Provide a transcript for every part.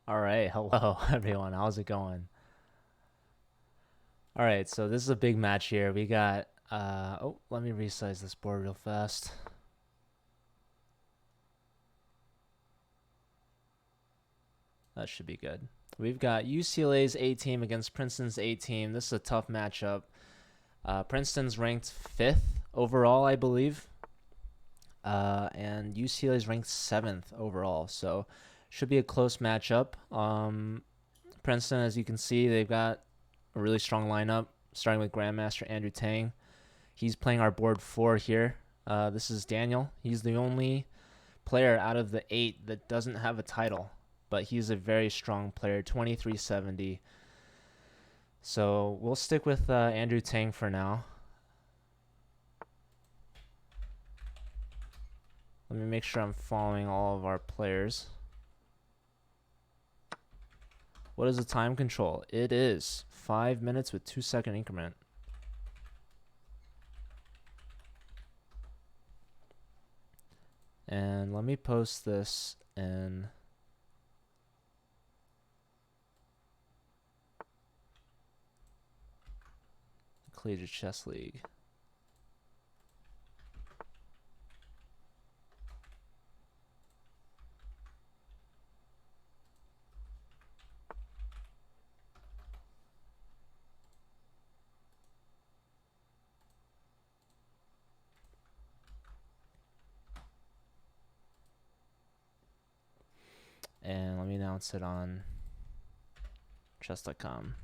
All right, hello everyone. How's it going? All right, so this is a big match here. We got oh, let me resize this board real fast. That should be good. We've got UCLA's A team against Princeton's A team. This is a tough matchup. Princeton's ranked 5th overall, I believe. And UCLA is ranked 7th overall, so should be a close matchup. Princeton, as you can see, they've got a really strong lineup, starting with Grandmaster Andrew Tang. He's playing our board 4 here. This is Daniel. He's the only player out of the 8 that doesn't have a title, but he's a very strong player, 2370. So we'll stick with Andrew Tang for now. Let me make sure I'm following all of our players. What is the time control? It is 5 minutes with 2-second increment. And let me post this in the Collegiate Chess League. And let me announce it on chess.com.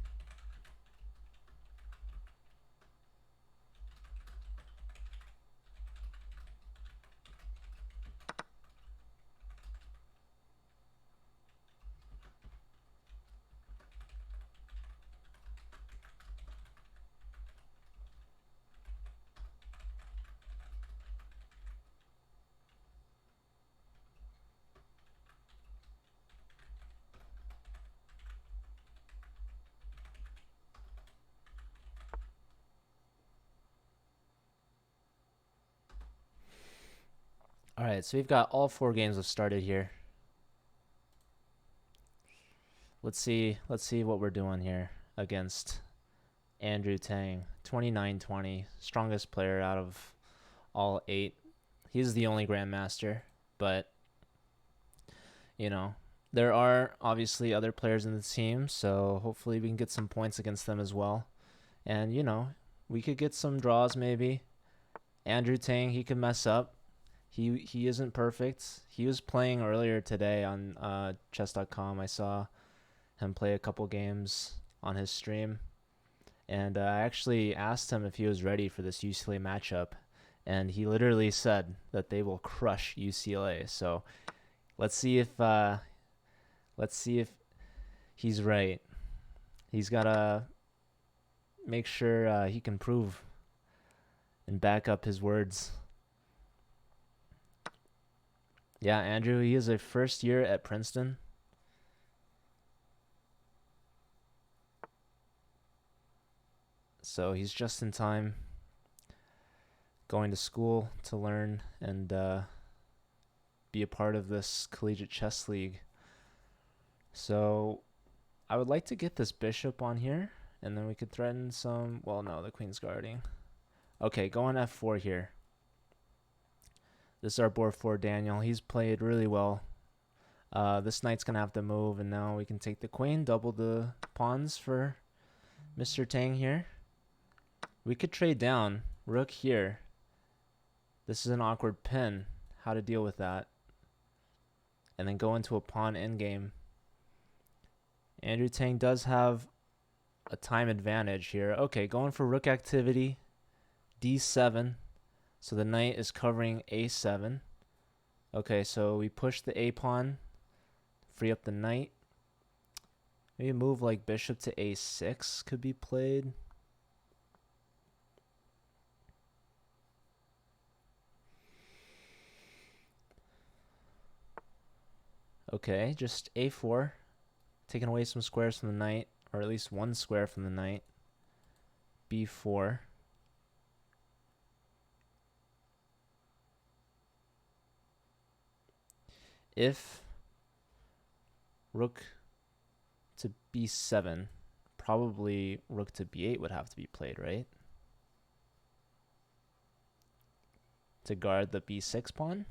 All right, so we've got all 4 games have started here. Let's see what we're doing here against Andrew Tang, 2920, strongest player out of all 8. He's the only grandmaster, but you know, there are obviously other players in the team, so hopefully we can get some points against them as well. And we could get some draws maybe. Andrew Tang, he could mess up. He isn't perfect. He was playing earlier today on chess.com. I saw him play a couple games on his stream. And I actually asked him if he was ready for this UCLA matchup. And he literally said that they will crush UCLA. So let's see if he's right. He's gotta make sure he can prove and back up his words. Yeah, Andrew, he is a first year at Princeton. So he's just in time going to school to learn and be a part of this Collegiate Chess League. So I would like to get this bishop on here, and then we could threaten some... Well, no, the queen's guarding. Okay, go on f4 here. This is our board 4 Daniel. He's played really well. This knight's going to have to move, and now we can take the queen, double the pawns for Mr. Tang here. We could trade down. Rook here. This is an awkward pin. How to deal with that. And then go into a pawn endgame. Andrew Tang does have a time advantage here. Okay, going for rook activity. d7. So the knight is covering a7. Okay, so we push the a pawn. Free up the knight. Maybe a move like bishop to a6 could be played. Okay, just a4. Taking away some squares from the knight, or at least one square from the knight. b4. If rook to b7. Probably rook to b8 would have to be played, right? To guard the b6 pawn,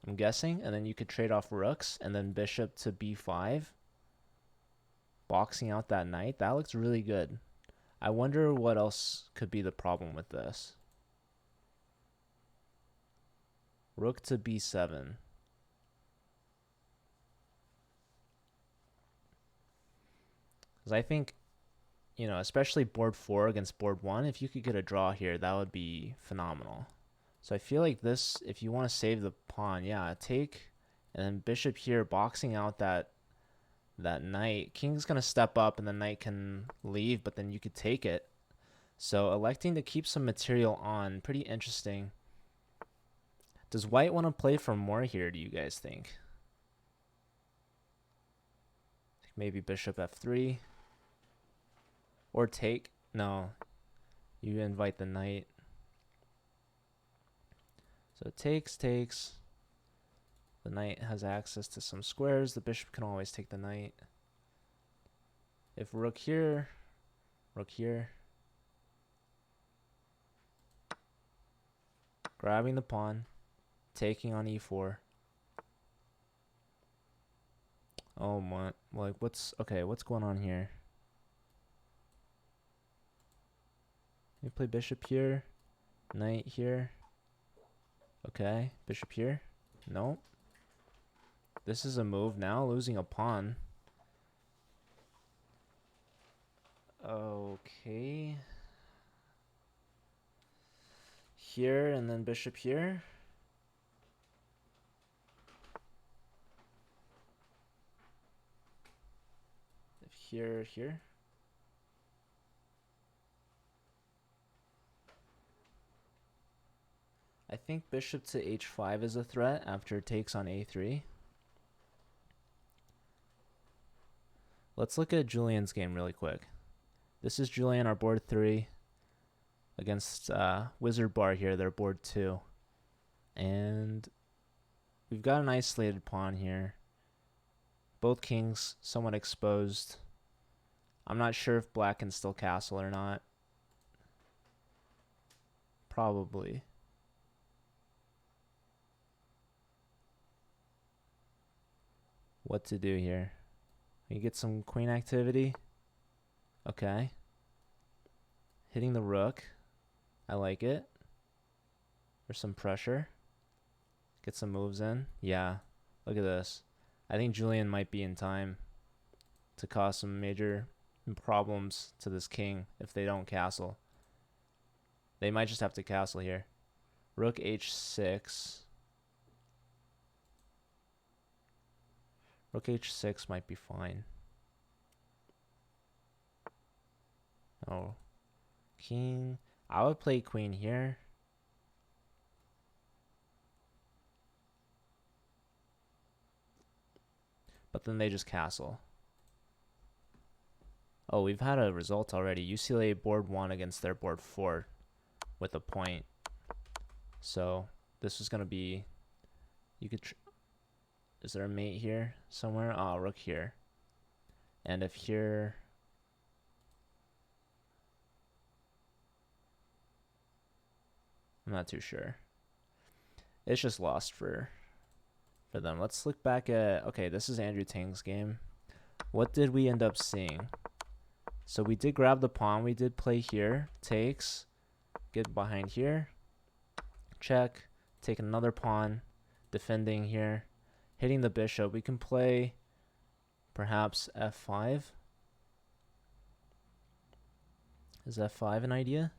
I'm guessing. And then you could trade off rooks, and then bishop to b5. Boxing out that knight. That looks really good. I wonder what else could be the problem with this. Rook to b7. Because I think, you know, especially board 4 against board 1, if you could get a draw here, that would be phenomenal. So I feel like this, if you want to save the pawn, yeah, take, and then bishop here, boxing out that knight. King's going to step up, and the knight can leave, but then you could take it. So electing to keep some material on, pretty interesting. Does white want to play for more here, do you guys think? Maybe bishop f3. Or take. No. You invite the knight. So takes. The knight has access to some squares. The bishop can always take the knight. If rook here. Grabbing the pawn. Taking on e4. Oh my, like what's going on here? You play bishop here, knight here. Okay, bishop here. Nope. This is a move now, losing a pawn. Okay. Here and then bishop here. Here. I think bishop to h5 is a threat after it takes on a3. Let's look at Julian's game really quick. This is Julian, our board 3, against Wizard Bar here, their board 2. And we've got an isolated pawn here. Both kings somewhat exposed. I'm not sure if black can still castle or not. Probably. What to do here? You get some queen activity. Okay. Hitting the rook. I like it. There's some pressure. Get some moves in. Yeah. Look at this. I think Julian might be in time to cause some major problems to this king if they don't castle. They might just have to castle here. Rook h6. Rook h6 might be fine. Oh. King. I would play queen here. But then they just castle. Oh, we've had a result already. UCLA board 1 against their board 4 with a point. So this is going to be... You could... Is there a mate here somewhere? Oh, rook here. And if here... I'm not too sure. It's just lost for them. Let's look back at... Okay, this is Andrew Tang's game. What did we end up seeing? So we did grab the pawn. We did play here. Takes. Get behind here. Check. Take another pawn. Defending here. Hitting the bishop. We can play perhaps f5. Is f5 an idea?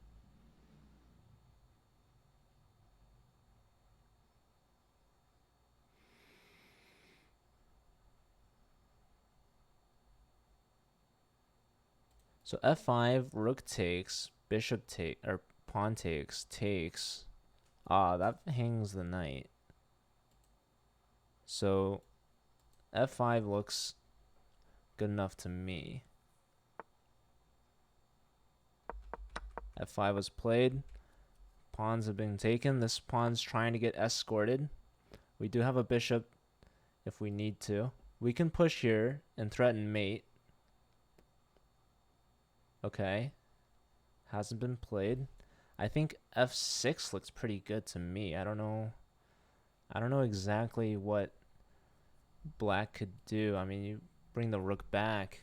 So f5, rook takes, bishop take, or pawn takes. Ah, that hangs the knight. So f5 looks good enough to me. f5 was played. Pawns have been taken. This pawn's trying to get escorted. We do have a bishop if we need to. We can push here and threaten mate. Okay. Hasn't been played. I think f6 looks pretty good to me. I don't know. I don't know exactly what black could do. I mean, you bring the rook back.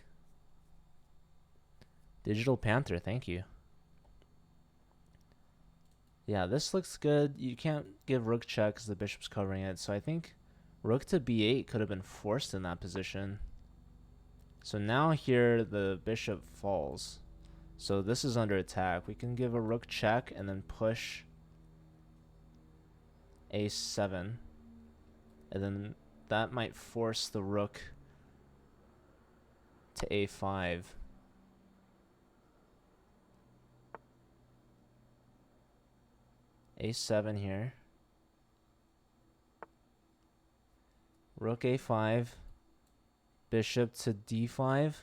Digital Panther, thank you. Yeah, this looks good. You can't give rook check because the bishop's covering it. So I think rook to b8 could have been forced in that position. So now here the bishop falls. So this is under attack. We can give a rook check and then push a7. And then that might force the rook to a5. a7 here. Rook a5. Bishop to d5.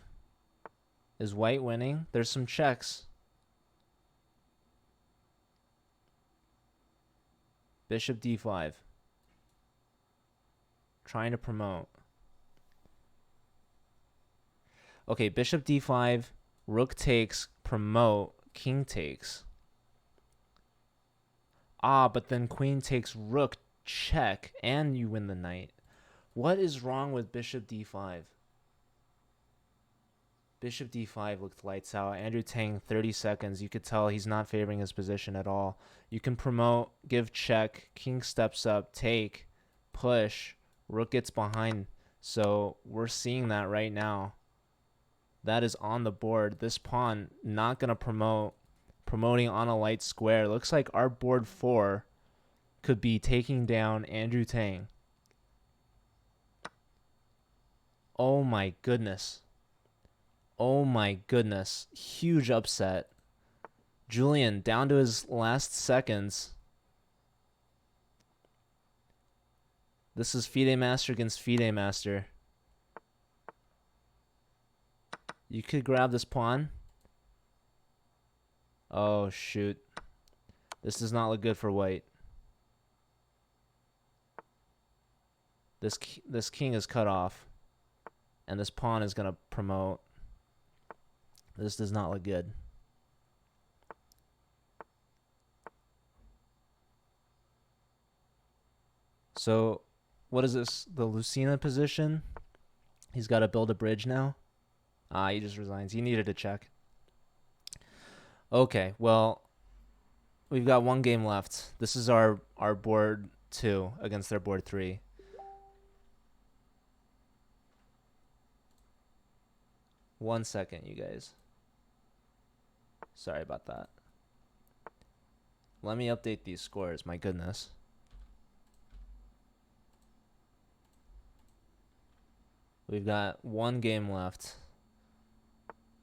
Is white winning? There's some checks. Bishop d5. Trying to promote. Okay, bishop d5. Rook takes. Promote. King takes. Ah, but then queen takes rook. Check. And you win the knight. What is wrong with bishop d5? Bishop d5 looked lights out. Andrew Tang, 30 seconds. You could tell he's not favoring his position at all. You can promote, give check, king steps up, take, push, rook gets behind. So we're seeing that right now. That is on the board. This pawn not going to promote, promoting on a light square. Looks like our board 4 could be taking down Andrew Tang. Oh my goodness. Oh my goodness. Huge upset. Julian down to his last seconds. This is FIDE Master against FIDE Master. You could grab this pawn. Oh shoot. This does not look good for white. This king is cut off. And this pawn is going to promote. This does not look good. So, what is this? The Lucena position? He's got to build a bridge now? Ah, he just resigns. He needed a check. Okay, well, we've got one game left. This is our board 2 against their board 3. One second, you guys. Sorry about that. Let me update these scores. My goodness. We've got one game left.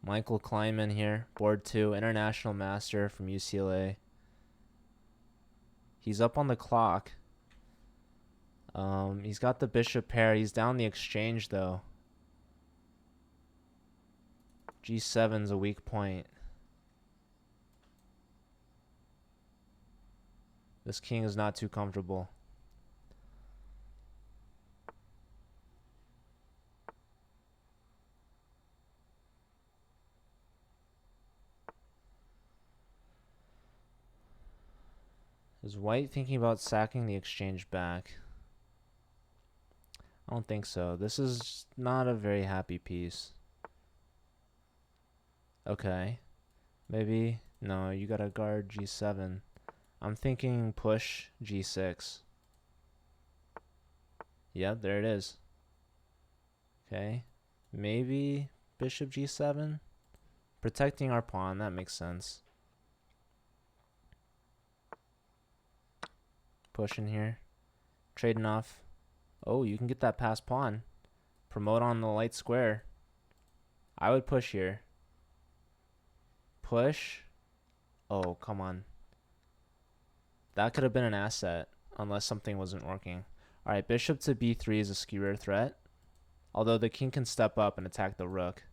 Michael Kleinman here, board 2, international master from UCLA. He's up on the clock. He's got the bishop pair. He's down the exchange though. G7's a weak point. This king is not too comfortable. Is white thinking about sacking the exchange back? I don't think so. This is not a very happy piece. Okay. Maybe. No, you gotta guard G7. I'm thinking push G6. Yeah, there it is. Okay. Maybe bishop G7. Protecting our pawn. That makes sense. Pushing here. Trading off. Oh, you can get that passed pawn. Promote on the light square. I would push here. Push. Oh, come on. That could have been an asset, unless something wasn't working. Alright, bishop to b3 is a skewer threat. Although the king can step up and attack the rook.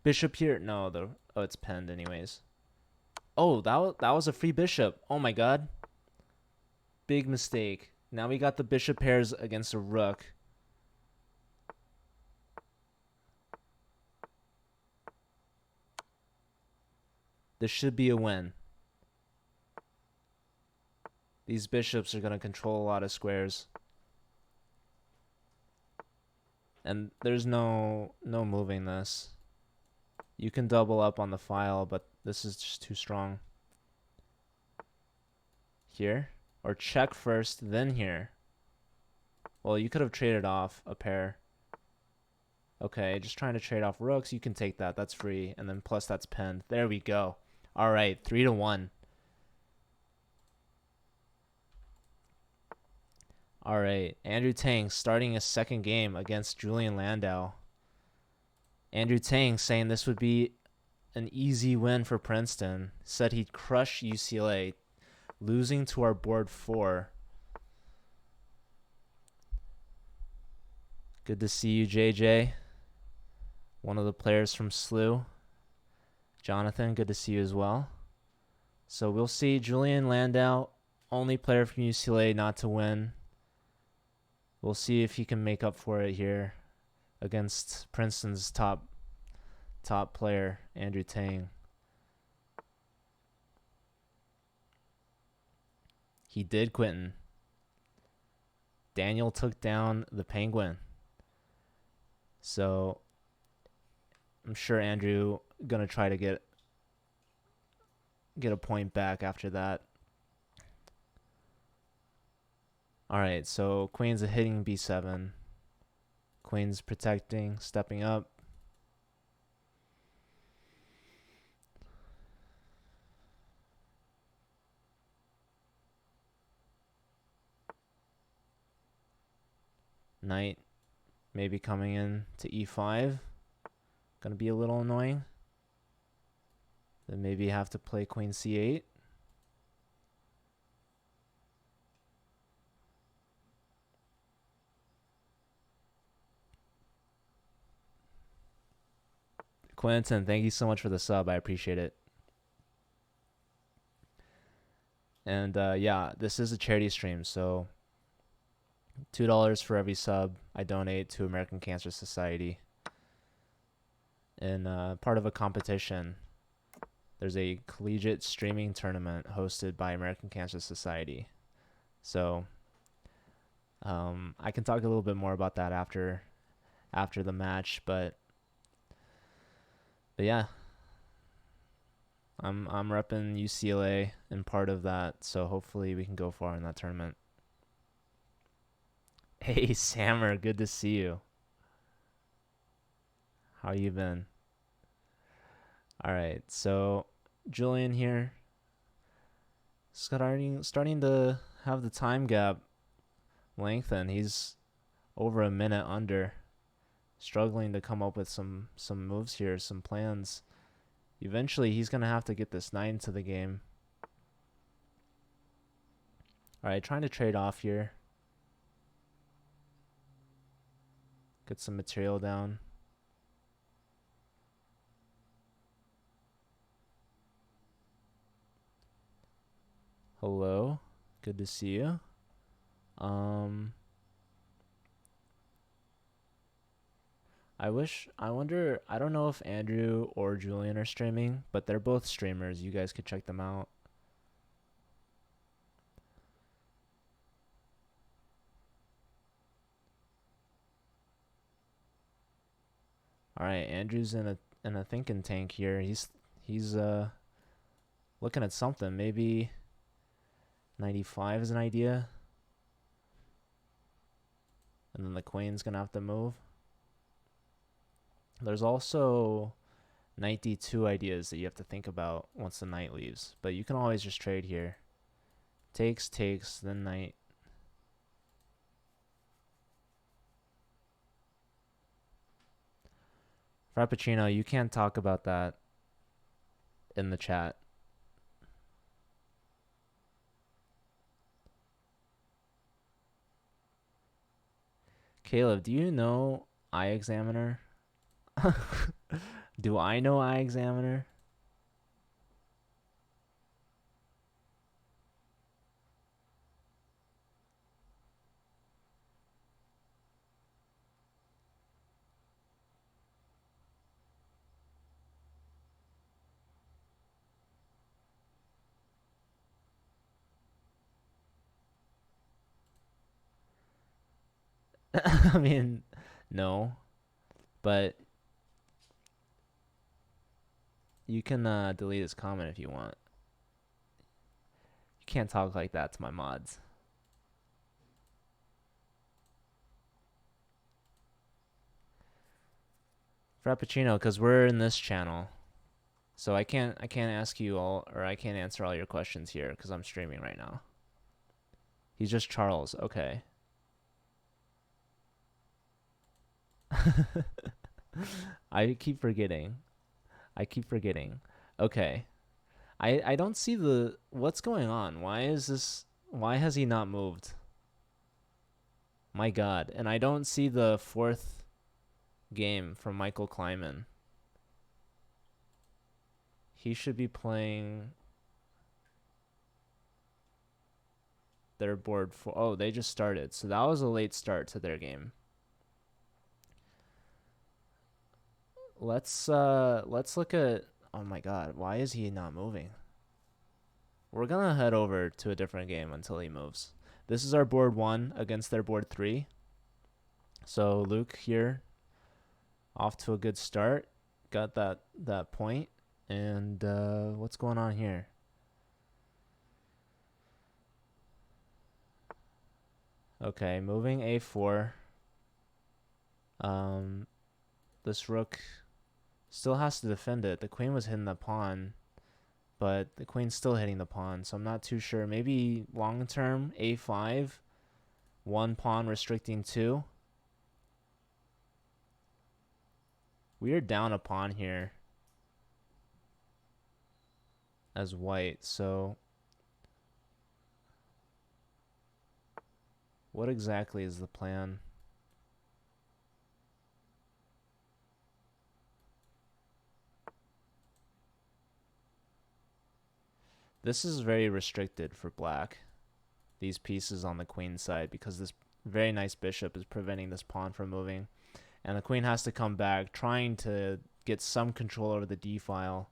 Bishop here. No, oh, it's penned anyways. Oh, that was a free bishop. Oh my god. Big mistake. Now we got the bishop pairs against a rook. This should be a win. These bishops are going to control a lot of squares. And there's no moving this. You can double up on the file, but this is just too strong. Here. Or check first, then here. Well, you could have traded off a pair. Okay, just trying to trade off rooks. You can take that. That's free. And then plus that's pinned. There we go. All right, 3-1. All right, Andrew Tang starting his second game against Julian Landau. Andrew Tang saying this would be an easy win for Princeton. Said he'd crush UCLA, losing to our board 4. Good to see you, JJ. One of the players from SLU. Jonathan, good to see you as well. So we'll see. Julian Landau, only player from UCLA not to win. We'll see if he can make up for it here against Princeton's top player, Andrew Tang. He did, Quentin. Daniel took down the Penguin. So I'm sure Andrew gonna try to get a point back after that. All right, so Queen's a hitting B7. Queen's protecting, stepping up. Knight maybe coming in to E5. Gonna be a little annoying. Then maybe have to play Queen C8. Quentin, thank you so much for the sub. I appreciate it. And yeah, this is a charity stream, so $2 for every sub I donate to American Cancer Society. And part of a competition. There's a collegiate streaming tournament hosted by American Cancer Society. So I can talk a little bit more about that after the match, but yeah, I'm repping UCLA and part of that, so hopefully we can go far in that tournament. Hey Sammer, good to see you. How you been? All right, so Julian here, starting to have the time gap lengthen. He's over a minute under. Struggling to come up with some moves here, some plans. Eventually, he's going to have to get this knight into the game. All right, trying to trade off here. Get some material down. Hello. Good to see you. I wonder, I don't know if Andrew or Julian are streaming, but they're both streamers. You guys could check them out. All right, Andrew's in a thinking tank here. He's looking at something. Maybe 95 is an idea. And then the queen's going to have to move. There's also knight d2 ideas that you have to think about once the knight leaves. But you can always just trade here. Takes, then knight. Frappuccino, you can't talk about that in the chat. Caleb, do you know iExaminer? Do I know iExaminer? I mean, no, but you can delete his comment if you want. You can't talk like that to my mods. Frappuccino, because we're in this channel. So I can't ask you all, or I can't answer all your questions here because I'm streaming right now. He's just Charles. Okay. I keep forgetting. Okay. I don't see what's going on. Why has he not moved? My God. And I don't see the fourth game from Michael Kleiman. He should be playing their board for. Oh, they just started. So that was a late start to their game. Let's look at. Oh my God, why is he not moving? We're gonna head over to a different game until he moves. This is our board 1 against their board 3. So Luke here, off to a good start. Got that point. And what's going on here? Okay, moving a4. This rook still has to defend it. The queen was hitting the pawn, but the queen's still hitting the pawn, so I'm not too sure. Maybe long term a5, one pawn restricting 2. We are down a pawn here as white, so what exactly is the plan? This is very restricted for black, these pieces on the queen side, because this very nice bishop is preventing this pawn from moving. And the queen has to come back, trying to get some control over the d file.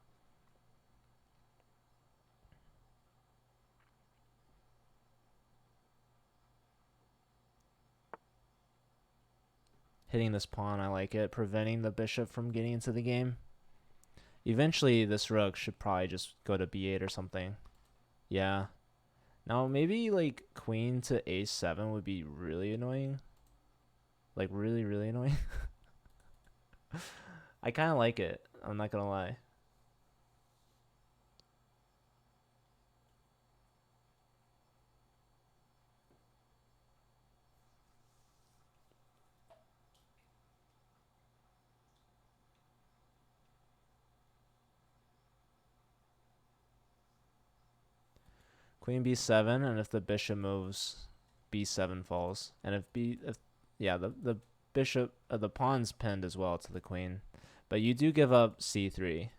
Hitting this pawn, I like it, preventing the bishop from getting into the game. Eventually, this rook should probably just go to b8 or something. Yeah. Now, maybe, like, queen to a7 would be really annoying. Like, really, really annoying. I kind of like it. I'm not gonna lie. Queen b7, and if the bishop moves, b7 falls. And yeah, the bishop, the pawn's pinned as well to the queen. But you do give up c3.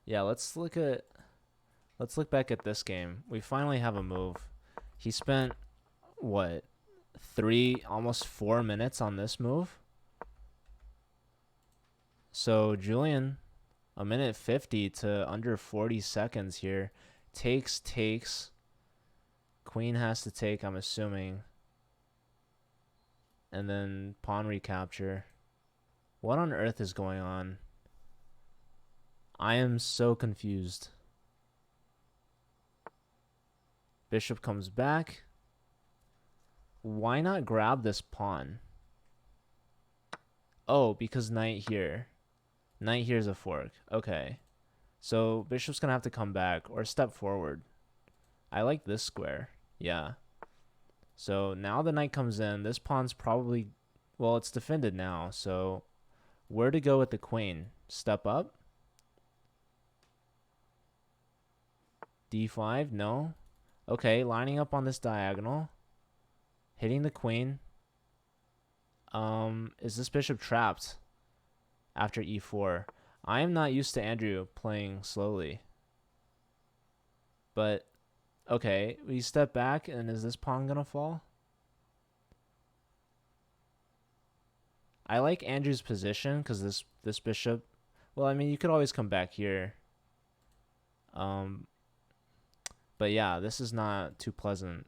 Yeah, let's look back at this game. We finally have a move. He spent what, almost 4 minutes on this move? So Julian, a minute 50 to under 40 seconds here. Takes. Queen has to take, I'm assuming. And then pawn recapture. What on earth is going on? I am so confused. Bishop comes back. Why not grab this pawn? Oh, because knight here. Knight here is a fork. Okay. So bishop's going to have to come back or step forward. I like this square. Yeah. So now the knight comes in. This pawn's probably... Well, it's defended now. So where to go with the queen? Step up? d5? No. Okay, lining up on this diagonal. Hitting the queen. Is this bishop trapped after e4? I am not used to Andrew playing slowly. But, okay, we step back, and is this pawn gonna fall? I like Andrew's position, because this bishop... Well, I mean, you could always come back here. But yeah, this is not too pleasant.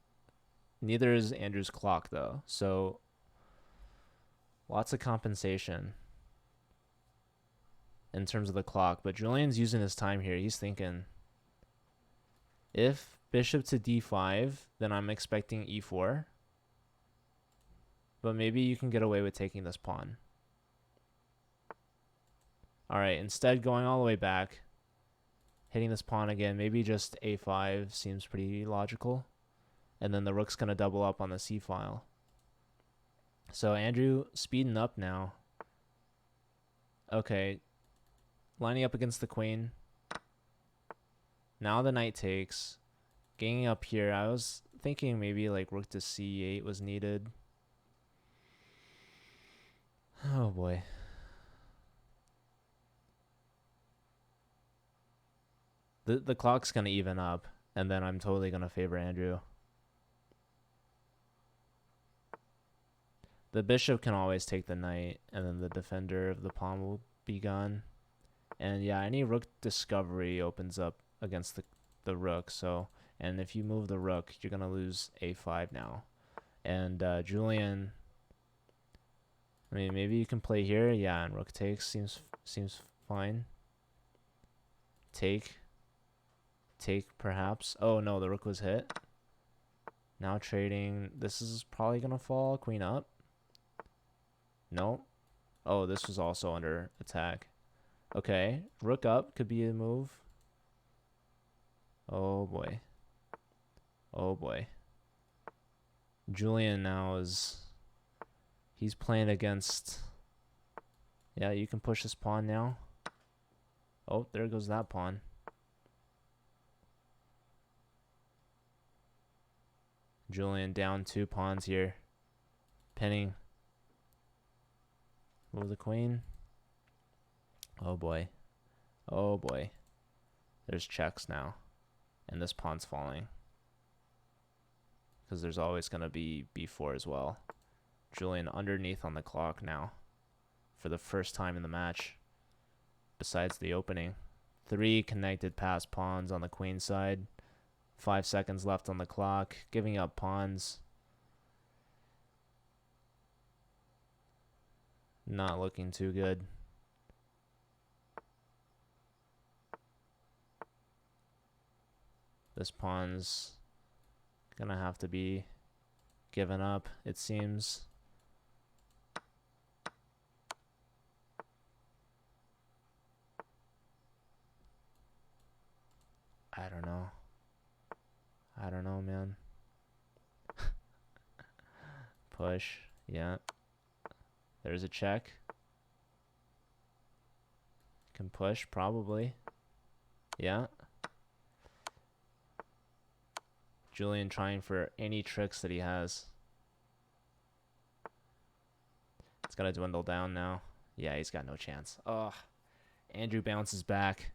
Neither is Andrew's clock, though. So lots of compensation in terms of the clock. But Julian's using his time here. He's thinking, if bishop to d5, then I'm expecting e4. But maybe you can get away with taking this pawn. All right, instead going all the way back, hitting this pawn again, maybe just a5 seems pretty logical. And then the rook's going to double up on the c file. So Andrew speeding up now. Okay, lining up against the queen. Now the knight takes. Ganging up here. I was thinking maybe like rook to c8 was needed. Oh boy. The clock's going to even up, and then I'm totally going to favor Andrew. The bishop can always take the knight, and then the defender of the pawn will be gone. And yeah, any rook discovery opens up against the rook. So, and if you move the rook, you're going to lose a5 now. And Julian, I mean, maybe you can play here. Yeah, and rook takes seems fine. Take perhaps. Oh no, the rook was hit. Now trading. This is probably going to fall. Queen up. No. Oh, this was also under attack. Okay, rook up could be a move. Oh boy. Oh boy. Julian now he's playing against. Yeah, you can push this pawn now. Oh, there goes that pawn. Julian down 2 pawns here. Pinning. Move the queen. Oh boy. Oh boy. There's checks now. And this pawn's falling. Because there's always going to be b4 as well. Julian underneath on the clock now. For the first time in the match. Besides the opening. 3 connected passed pawns on the queen side. 5 seconds left on the clock. Giving up pawns. Not looking too good. This pawn's gonna have to be given up, it seems. I don't know. I don't know, man. Push. Yeah. There's a check. Can push, probably. Yeah. Julian trying for any tricks that he has. It's gonna dwindle down now. Yeah, he's got no chance. Ugh. Andrew bounces back.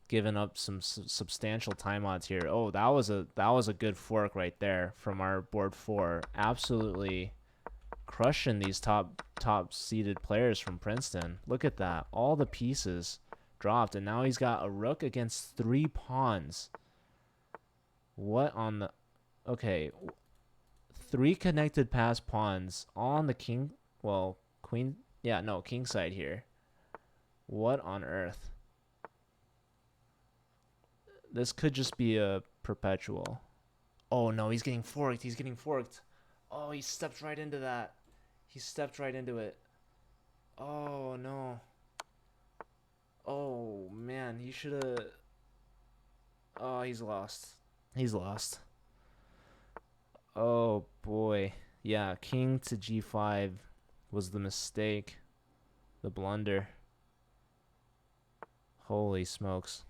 Giving up some substantial time odds here. Oh, that was a good fork right there from our board 4. Absolutely crushing these top seeded players from Princeton. Look at that. All the pieces dropped, and now he's got a rook against 3 pawns. What on the... Okay. 3 connected passed pawns on the king... Well, queen... Yeah, no, king side here. What on earth? This could just be a perpetual. Oh, no, he's getting forked. He's getting forked. Oh, he stepped right into that. He stepped right into it. Oh, no. Oh, man, he should have... Oh, he's lost. He's lost. Oh, boy. Yeah, king to g5 was the mistake. The blunder. Holy smokes.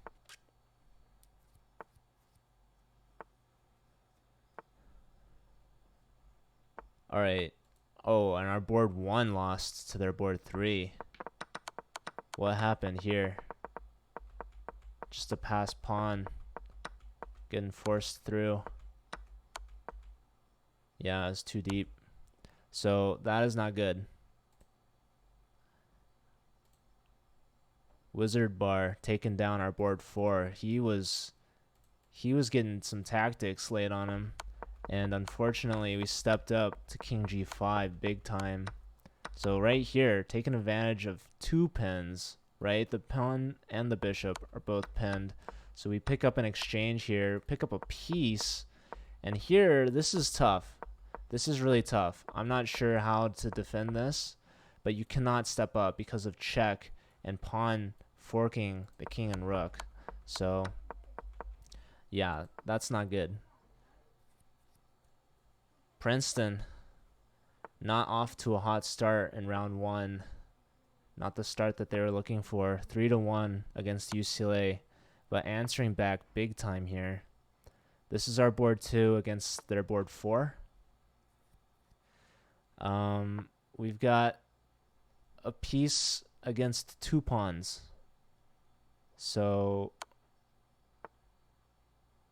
All right. Oh, and our board 1 lost to their board 3. What happened here? Just a passed pawn. Getting forced through. Yeah, it's too deep. So that is not good. Wizard Bar taking down our board 4. He was getting some tactics laid on him, and unfortunately we stepped up to King G5 big time. So right here, taking advantage of 2 pins, right? The pawn and the bishop are both pinned. So we pick up an exchange here, pick up a piece, and here, this is tough. This is really tough. I'm not sure how to defend this, but you cannot step up because of check and pawn forking the king and rook. So yeah, that's not good. Princeton, not off to a hot start in round 1. Not the start that they were looking for. 3-1 against UCLA, but answering back big time here. This is our board 2 against their board 4. We've got a piece against 2 pawns. So,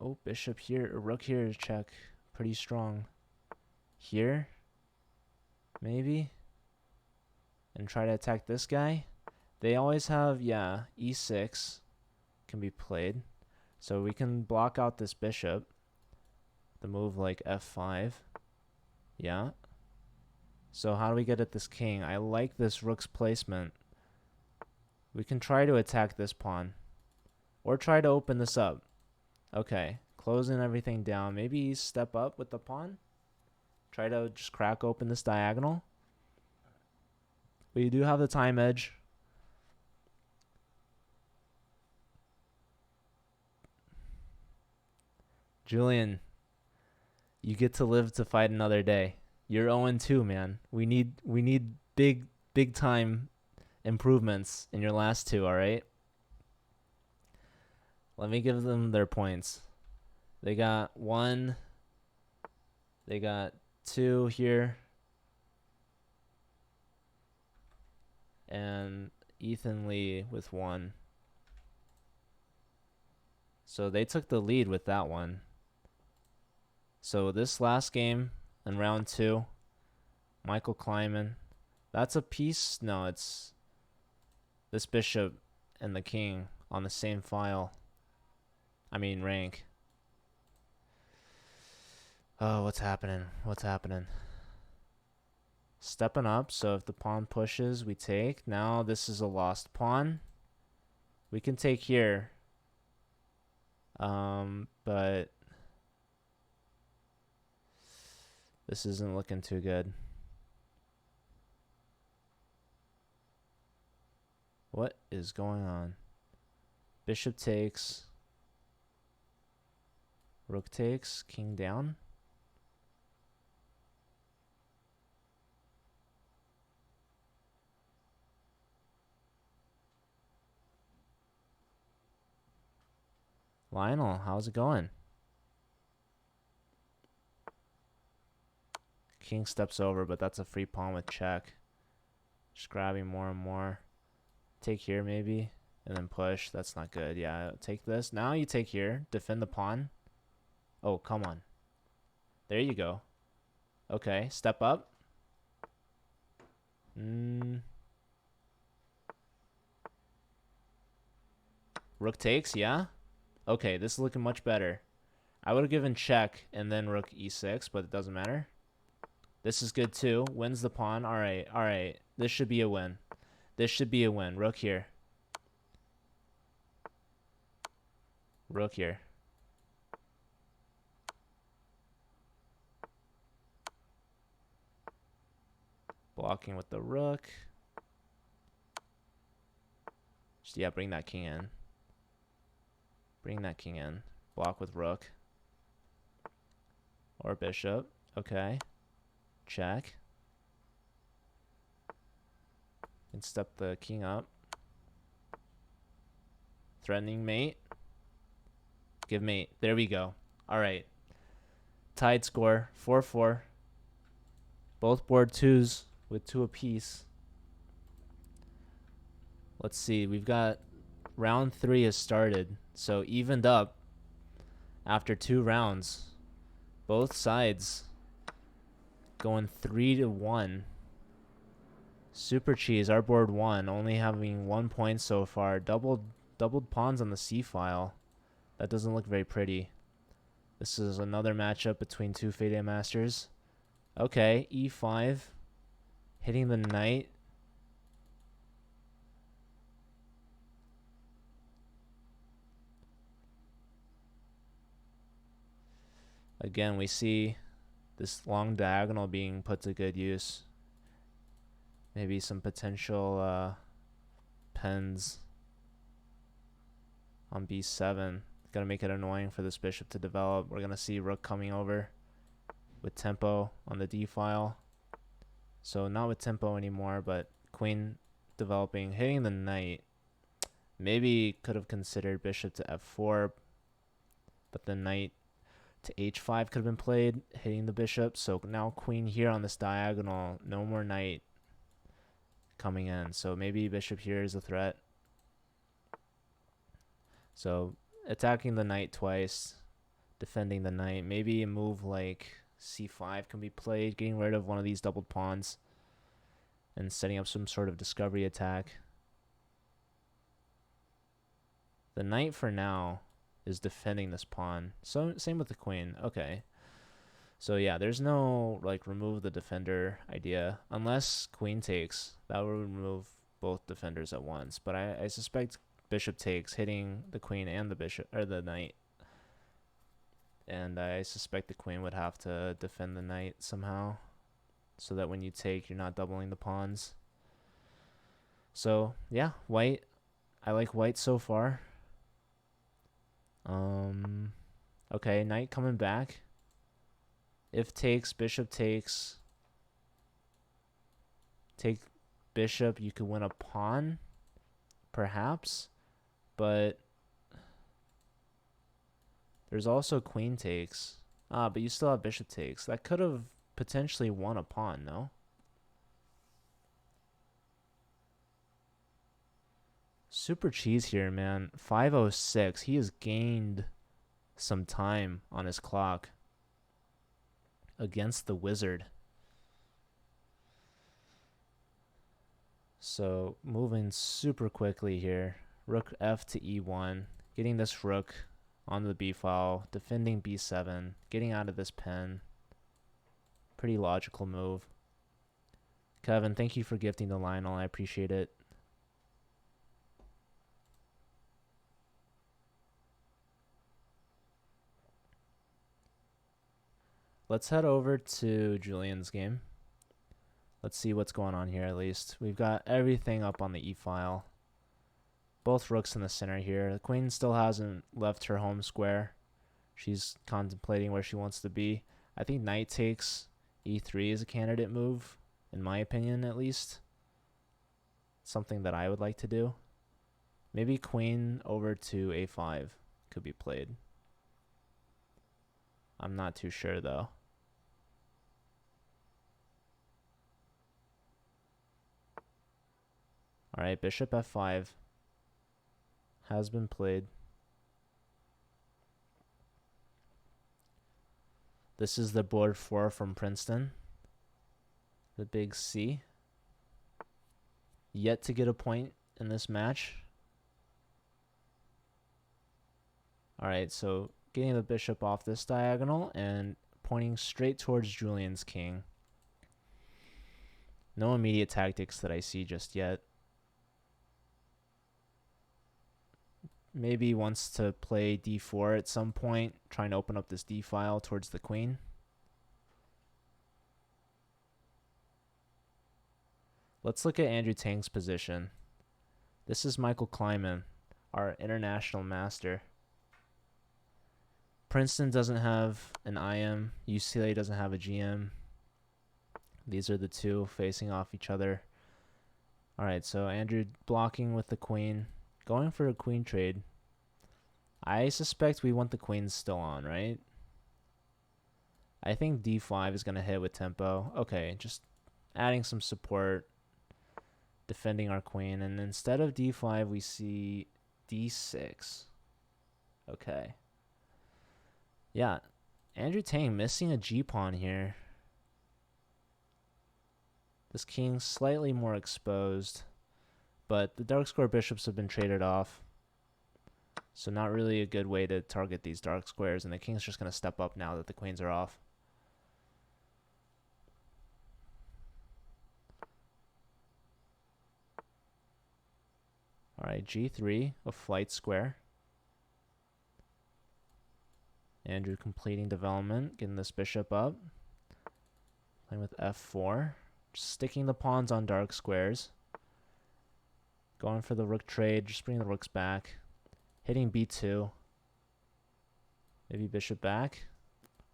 oh, bishop here, or rook here is check. Pretty strong. Here, maybe. And try to attack this guy. They always have, yeah, e6 can be played. So we can block out this bishop. The move like f5. Yeah. So how do we get at this king? I like this rook's placement. We can try to attack this pawn. Or try to open this up. Okay. Closing everything down. Maybe step up with the pawn. Try to just crack open this diagonal. We do have the time edge. Julian, you get to live to fight another day. You're 0-2, man. We need big time improvements in your last 2, all right? Let me give them their points. They got 1. They got 2 here. And Ethan Lee with 1. So they took the lead with that one. So this last game in round 2, Michael Kleiman, that's a piece. No, it's this bishop and the king on the same file. I mean rank. Oh, what's happening? What's happening? Stepping up, so if the pawn pushes, we take. Now this is a lost pawn. We can take here. But this isn't looking too good. What is going on? Bishop takes. Rook takes. King down. Lionel, how's it going? King steps over, but that's a free pawn with check. Just grabbing more and more. Take here maybe, and then push. That's not good. Yeah, take this. Now you take here. Defend the pawn. Oh, come on. There you go. Okay, step up. Rook takes, yeah? Okay, this is looking much better. I would have given check and then rook e6, but it doesn't matter. This is good too. Wins the pawn. All right, all right. This should be a win. This should be a win. Rook here. Rook here. Blocking with the rook. Just, yeah, bring that king in. Bring that king in. Block with rook. Or bishop. Okay. Check. And step the king up. Threatening mate. Give mate. There we go. All right. Tied score. 4-4. Both board 2s with 2 apiece. Let's see. We've got round 3 has started. So evened up after 2 rounds. Both sides going 3-1. Super cheese. Our board won, only having 1 point so far. Doubled pawns on the C file. That doesn't look very pretty. This is another matchup between two FIDE masters. Okay, E5. Hitting the knight. Again, we see this long diagonal being put to good use. Maybe some potential pens on B7. Gotta make it annoying for this bishop to develop. We're gonna see rook coming over with tempo on the D file. So not with tempo anymore, but queen developing, hitting the knight. Maybe could have considered bishop to F4, but the knight to H5 could have been played, hitting the bishop. So now queen here on this diagonal, no more knight coming in. So maybe bishop here is a threat. So attacking the knight twice, defending the knight. Maybe a move like C5 can be played, getting rid of one of these doubled pawns and setting up some sort of discovery attack. The knight for now is defending this pawn. So same with the queen. Okay. So yeah, there's no like remove the defender idea unless queen takes. That will remove both defenders at once. But I suspect bishop takes, hitting the queen and the bishop or the knight. And I suspect the queen would have to defend the knight somehow, so that when you take, you're not doubling the pawns. So yeah, white. I like white so far. Okay, knight coming back. If takes, bishop takes. Take bishop, you could win a pawn, perhaps, but there's also queen takes. But you still have bishop takes. That could have potentially won a pawn, no? Super cheese here, man. 506. He has gained some time on his clock against the wizard. So moving super quickly here. Rook F to E1. Getting this rook onto the B file. Defending B7. Getting out of this pen. Pretty logical move. Kevin, thank you for gifting the Lionel. I appreciate it. Let's head over to Julian's game. Let's see what's going on here at least. We've got everything up on the E file. Both rooks in the center here. The queen still hasn't left her home square. She's contemplating where she wants to be. I think knight takes E3 is a candidate move, in my opinion at least. Something that I would like to do. Maybe queen over to A5 could be played. I'm not too sure though. Alright, bishop F5 has been played. This is the board 4 from Princeton. The big C. Yet to get a point in this match. Alright, so getting the bishop off this diagonal and pointing straight towards Julian's king. No immediate tactics that I see just yet. Maybe he wants to play d4 at some point, trying to open up this d file towards the queen. Let's look at Andrew Tang's position. This is Michael Kleiman, our international master. Princeton doesn't have an IM. UCLA doesn't have a GM. These are the two facing off each other. Alright, so Andrew blocking with the queen. Going for a queen trade. I suspect we want the queens still on, right? I think d5 is going to hit with tempo. Okay, just adding some support. Defending our queen. And instead of d5, we see d6. Okay. Yeah, Andrew Tang missing a g-pawn here. This king's slightly more exposed, but the dark square bishops have been traded off. So not really a good way to target these dark squares, and the king's just going to step up now that the queens are off. All right, g3, a flight square. Andrew completing development, getting this bishop up. Playing with f4. Just sticking the pawns on dark squares. Going for the rook trade, just bringing the rooks back. Hitting b2. Maybe bishop back.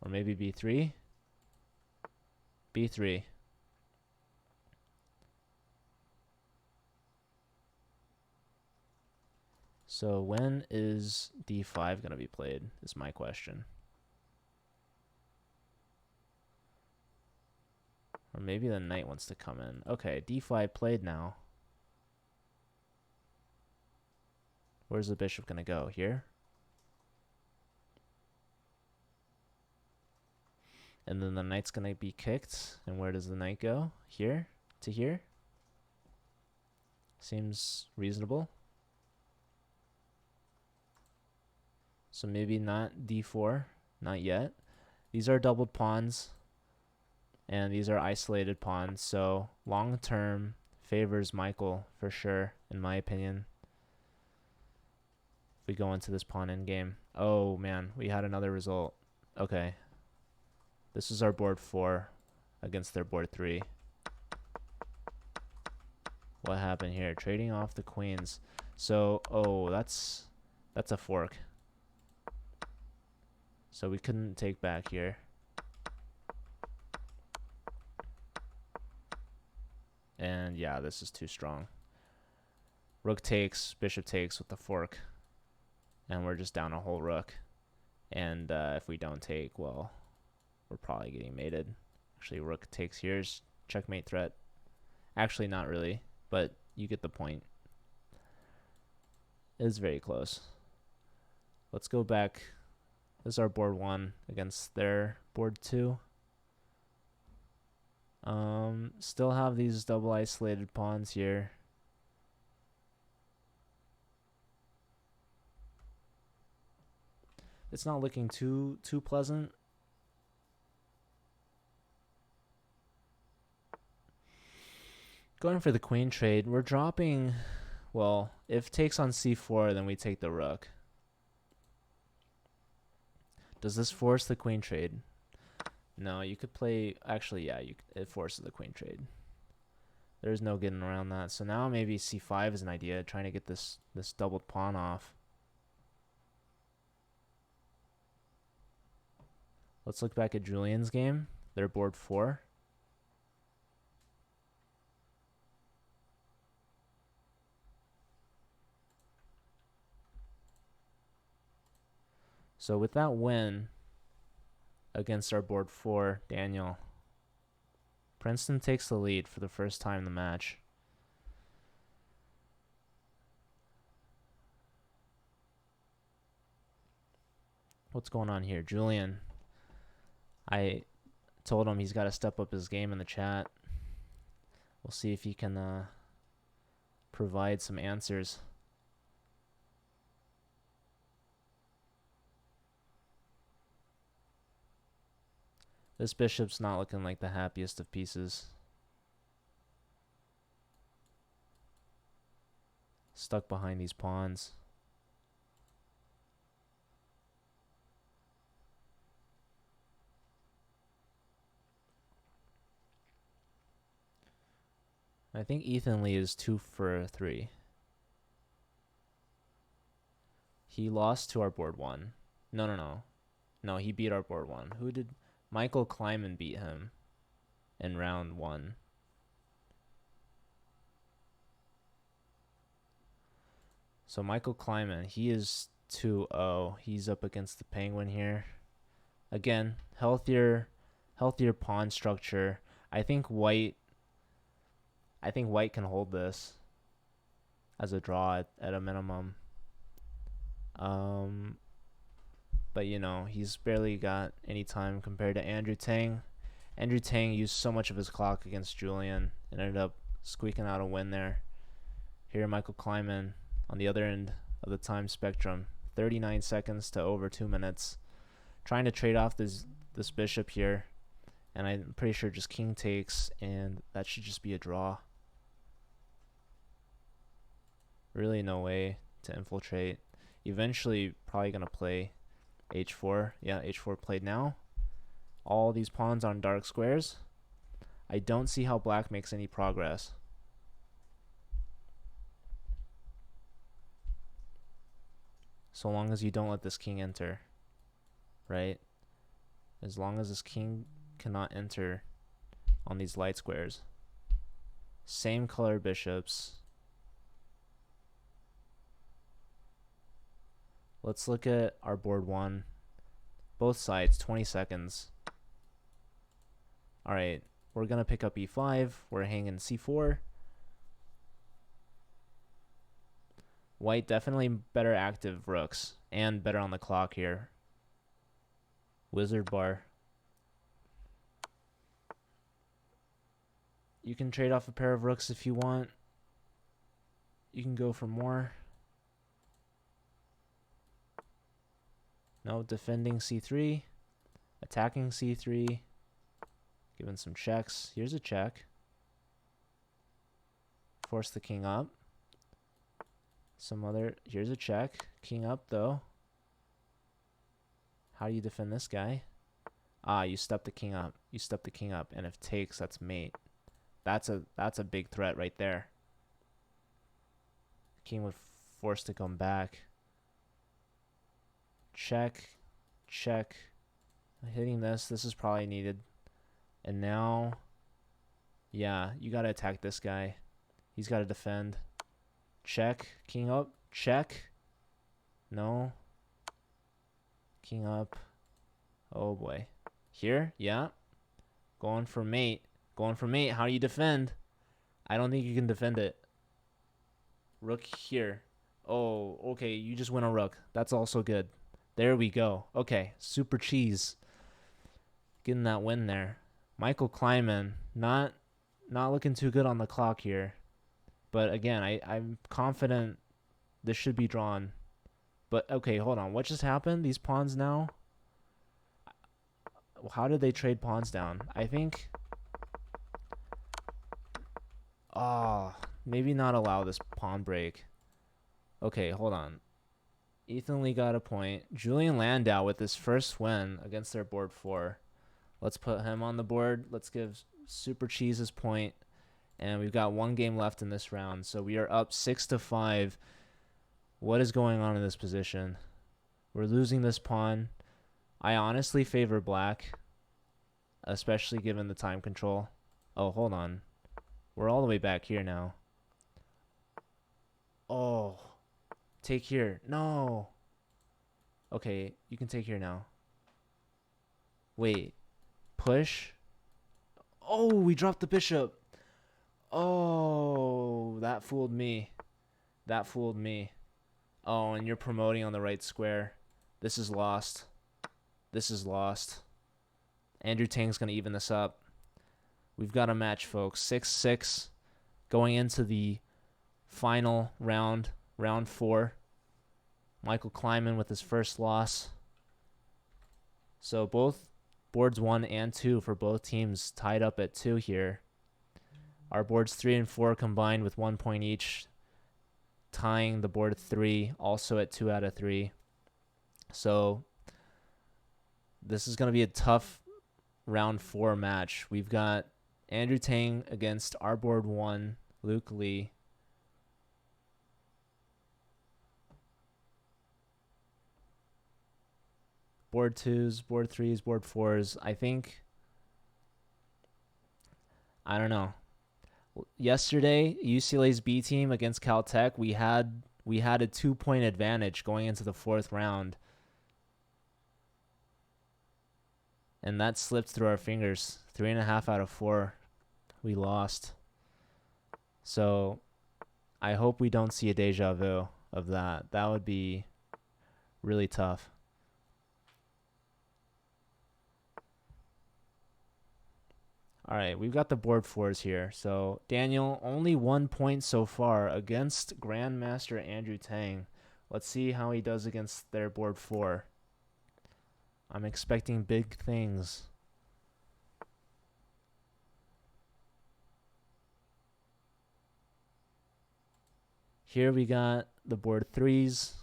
Or maybe b3. b3. So when is d5 going to be played is my question. Or maybe the knight wants to come in. Okay, d5 played now. Where's the bishop going to go? Here? And then the knight's going to be kicked. And where does the knight go? Here? To here? Seems reasonable. So maybe not d4. Not yet. These are doubled pawns. And these are isolated pawns. So long term favors Michael for sure, in my opinion. If we go into this pawn endgame. Oh man, we had another result. Okay. This is our board 4 against their board 3. What happened here? Trading off the queens. So, oh, that's a fork. So we couldn't take back here. And yeah, this is too strong. Rook takes, bishop takes with the fork. And we're just down a whole rook. And if we don't take, well, we're probably getting mated. Actually, rook takes here's checkmate threat. Actually, not really, but you get the point. It is very close. Let's go back. This is our board 1 against their board 2. Still have these double isolated pawns here. It's not looking too pleasant. Going for the queen trade. We're dropping, well, if takes on c4, then we take the rook. Does this force the queen trade? No, you could play, actually, yeah, it forces the queen trade. There's no getting around that. So now maybe c5 is an idea, trying to get this doubled pawn off. Let's look back at Julian's game. They're board 4. So with that win against our board 4, Daniel, Princeton takes the lead for the first time in the match. What's going on here? Julian, I told him he's got to step up his game in the chat. We'll see if he can provide some answers. This bishop's not looking like the happiest of pieces. Stuck behind these pawns. I think Ethan Lee is 2 for 3. He lost to our board 1. No. No, he beat our board 1. Who did... Michael Kleiman beat him in round 1. So Michael Kleiman, he is 2-0. He's up against the Penguin here. Again, healthier pawn structure. I think white can hold this as a draw at a minimum. But, you know, he's barely got any time compared to Andrew Tang. Andrew Tang used so much of his clock against Julian and ended up squeaking out a win there. Here, Michael Kleiman on the other end of the time spectrum, 39 seconds to over 2 minutes, trying to trade off this bishop here, and I'm pretty sure just king takes, and that should just be a draw. Really no way to infiltrate. Eventually probably gonna play h4. Yeah, h4 played now. All these pawns on dark squares. I don't see how black makes any progress. So long as you don't let this king enter, right? As long as this king cannot enter on these light squares. Same color bishops. Let's look at our board 1. Both sides, 20 seconds. Alright, we're going to pick up e5. We're hanging c4. White definitely better active rooks and better on the clock here. Wizard bar. You can trade off a pair of rooks if you want. You can go for more. No, defending c3, attacking c3, giving some checks. Here's a check. Force the king up. Here's a check. King up though. How do you defend this guy? Ah, you step the king up. You step the king up, and if takes, that's mate. That's a big threat right there. King would force to come back. Check, check. Hitting this is probably needed. And now, yeah, you gotta attack this guy. He's gotta defend. Check, king up, check. No. King up. Oh boy. Here, yeah. Going for mate. Going for mate. How do you defend? I don't think you can defend it. Rook here. Oh, okay, you just win a rook. That's also good. There we go. Okay, super cheese. Getting that win there. Michael Kleiman, not looking too good on the clock here. But again, I'm confident this should be drawn. But okay, hold on. What just happened? These pawns now? How did they trade pawns down? I think... Oh, maybe not allow this pawn break. Okay, hold on. Ethan Lee got a point. Julian Landau with his first win against their board 4. Let's put him on the board. Let's give Super Cheese his point. And we've got 1 game left in this round. So we are up 6-5. What is going on in this position? We're losing this pawn. I honestly favor black, especially given the time control. Oh, hold on. We're all the way back here now. Oh, take here. No. Okay, you can take here now. Wait. Push. Oh, we dropped the bishop. Oh, that fooled me. That fooled me. Oh, and you're promoting on the right square. This is lost. This is lost. Andrew Tang's going to even this up. We've got a match, folks. 6-6 going into the final round, round 4. Michael Kleiman with his first loss. So both boards 1 and 2 for both teams tied up at 2 here. Our boards 3 and 4 combined with 1 point each, tying the board 3 also at 2 out of 3. So this is going to be a tough round 4 match. We've got Andrew Tang against our board 1, Luke Lee. Board 2s, board 3s, board 4s. I don't know. Yesterday, UCLA's B team against Caltech, we had a 2-point advantage going into the 4th round. And that slipped through our fingers. 3.5 out of 4. We lost. So I hope we don't see a deja vu of that. That would be really tough. All right, we've got the board fours here. So Daniel, only 1 point so far against Grandmaster Andrew Tang. Let's see how he does against their board four. I'm expecting big things. Here we got the board threes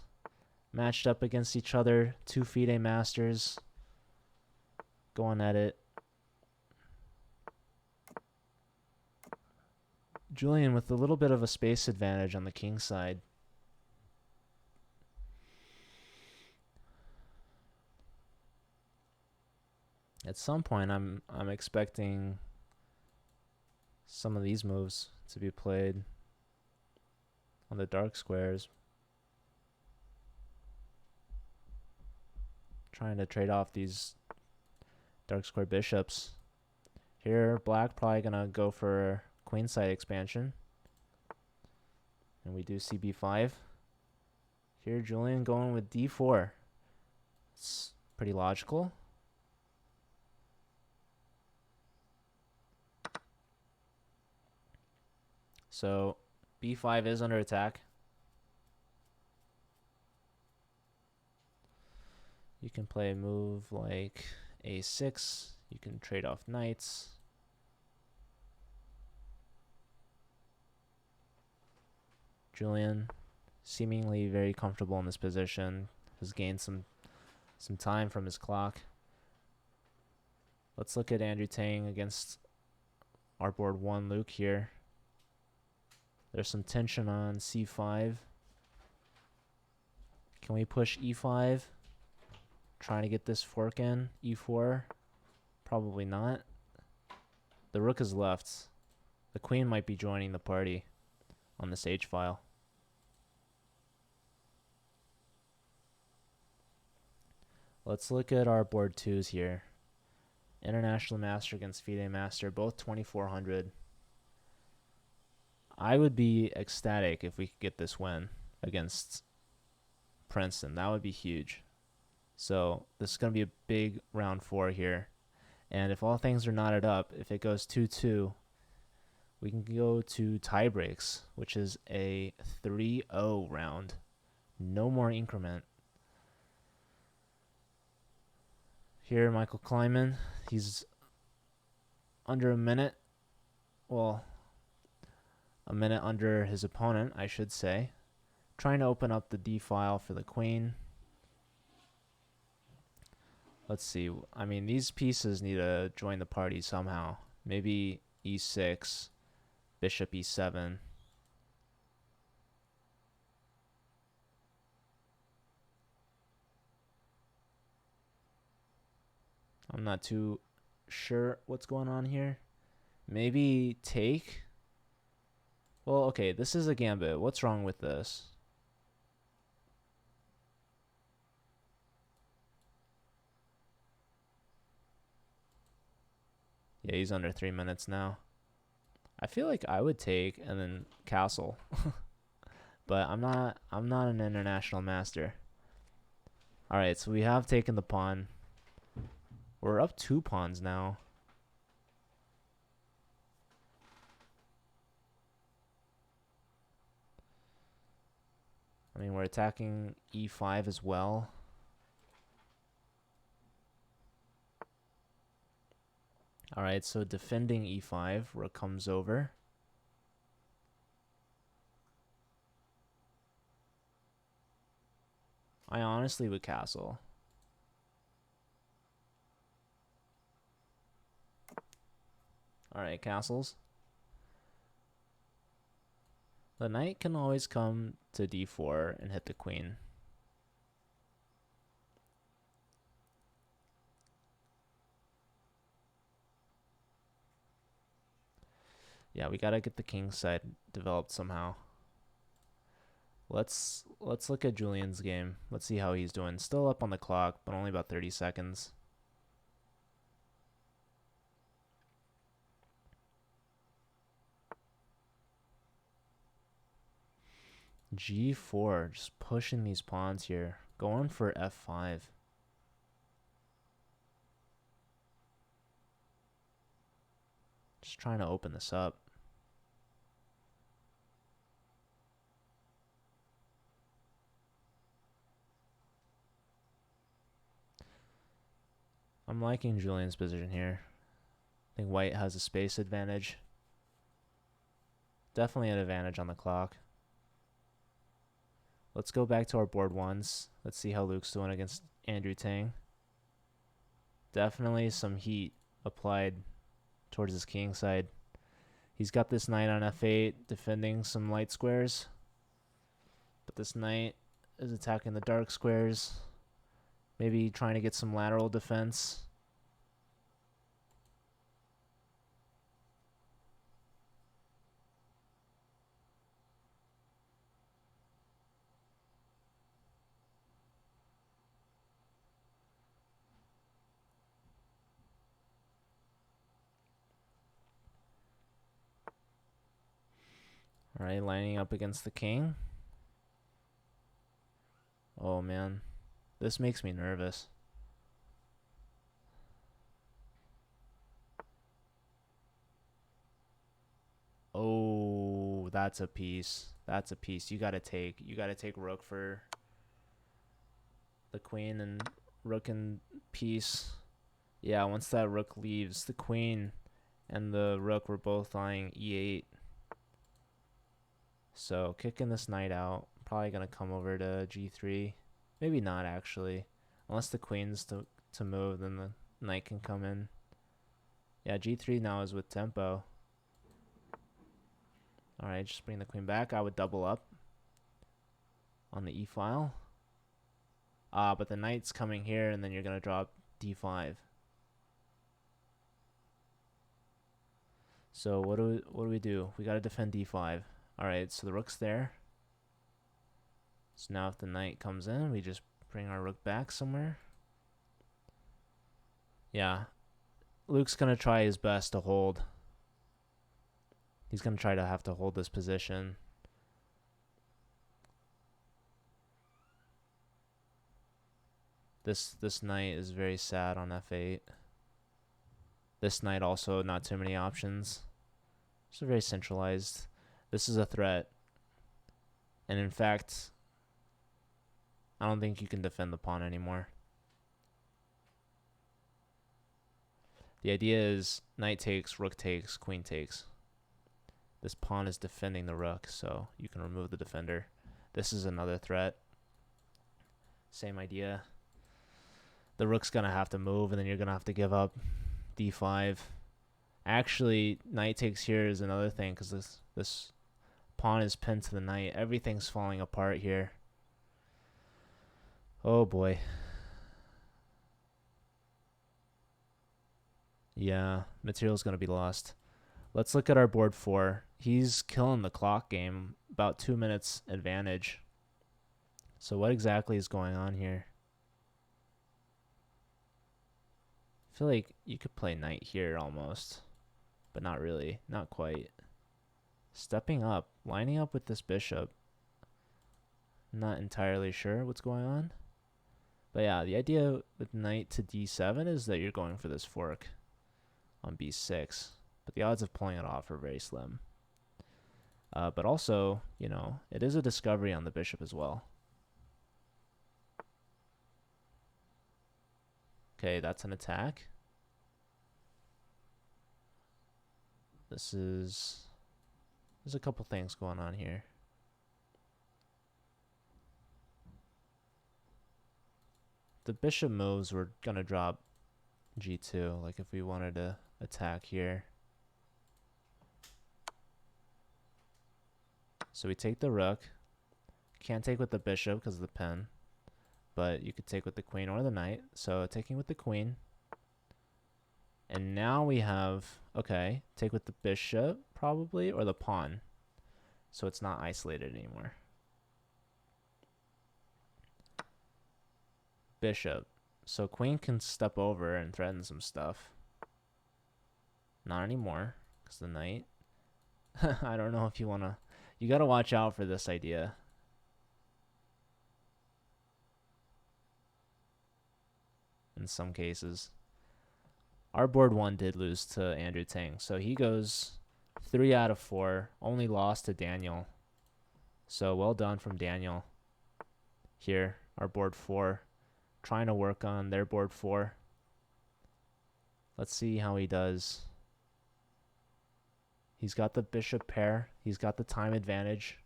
matched up against each other. Two FIDE masters going at it. Julian with a little bit of a space advantage on the king side. At some point, I'm expecting some of these moves to be played on the dark squares. Trying to trade off these dark square bishops. Here, black probably gonna go for queenside expansion. And we do see b5. Here, Julian going with d4. It's pretty logical. So b5 is under attack. You can play a move like a6. You can trade off knights. Julian, seemingly very comfortable in this position, has gained some time from his clock. Let's look at Andrew Tang against our board one Luke here. There's some tension on c5. Can we push e5? Trying to get this fork in. e4? Probably not. The rook is left. The queen might be joining the party on this H file. Let's look at our board twos here. International Master against FIDE Master, both 2400. I would be ecstatic if we could get this win against Princeton. That would be huge. So this is going to be a big round 4 here. And if all things are knotted up, if it goes 2-2, we can go to tie breaks, which is a 3-0 round. No more increment. Here, Michael Kleiman, he's under a minute. Well, a minute under his opponent, I should say. Trying to open up the D file for the queen. Let's see. I mean, these pieces need to join the party somehow. Maybe e6, bishop e7. I'm not too sure what's going on here. Maybe take. Well, okay, this is a gambit. What's wrong with this? Yeah, he's under 3 minutes now. I feel like I would take and then castle. But I'm not an international master. All right, so we have taken the pawn. We're up 2 pawns now. I mean, we're attacking e5 as well. All right, so defending e5, rook comes over. I honestly would castle. All right, castles. The knight can always come to d4 and hit the queen. Yeah, we gotta get the king side developed somehow. Let's look at Julian's game. Let's see how he's doing. Still up on the clock, but only about 30 seconds. G4, just pushing these pawns here. Going for F5. Just trying to open this up. I'm liking Julian's position here. I think white has a space advantage. Definitely an advantage on the clock. Let's go back to our board ones. Let's see how Luke's doing against Andrew Tang. Definitely some heat applied towards his king side. He's got this knight on f8, defending some light squares. But this knight is attacking the dark squares. Maybe trying to get some lateral defense. All right, lining up against the king. Oh, man. This makes me nervous. Oh, that's a piece. That's a piece. You gotta take rook for the queen and rook and piece. Yeah, once that rook leaves, the queen and the rook were both eyeing e8. So kicking this knight out. Probably gonna come over to g3. Maybe not actually. Unless the queen's to move, then the knight can come in. Yeah, g3 now is with tempo. Alright, just bring the queen back. I would double up on the e file. But the knight's coming here, and then you're gonna drop d5. So what do we do? We gotta defend d5. Alright, so the rook's there. So now if the knight comes in, we just bring our rook back somewhere. Yeah. Luke's going to try his best to hold. He's going to try to have to hold this position. This knight is very sad on f8. This knight also not too many options. It's very centralized. This is a threat. And in fact, I don't think you can defend the pawn anymore. The idea is knight takes, rook takes, queen takes. This pawn is defending the rook, so you can remove the defender. This is another threat. Same idea. The rook's going to have to move, and then you're going to have to give up d5. Actually, knight takes here is another thing, because this pawn is pinned to the knight. Everything's falling apart here. Oh boy. Yeah, material's going to be lost. Let's look at our board 4. He's killing the clock game. About 2 minutes advantage. So what exactly is going on here? I feel like you could play knight here almost. But not really. Not quite. Stepping up. Lining up with this bishop. Not entirely sure what's going on. But yeah, the idea with knight to d7 is that you're going for this fork on b6. But the odds of pulling it off are very slim. But also, you know, it is a discovery on the bishop as well. Okay, that's an attack. There's a couple things going on here. The bishop moves, we're going to drop g2, like if we wanted to attack here. So we take the rook. Can't take with the bishop because of the pin, but you could take with the queen or the knight. So taking with the queen. And now we have, okay, take with the bishop probably, or the pawn. So it's not isolated anymore. Bishop. So queen can step over and threaten some stuff. Not anymore, because the knight. I don't know if you want to. You got to watch out for this idea. In some cases. Our board 1 did lose to Andrew Tang, so he goes 3 out of 4. Only lost to Daniel. So well done from Daniel. Here, our board 4. Trying to work on their board 4. Let's see how he does. He's got the bishop pair. He's got the time advantage.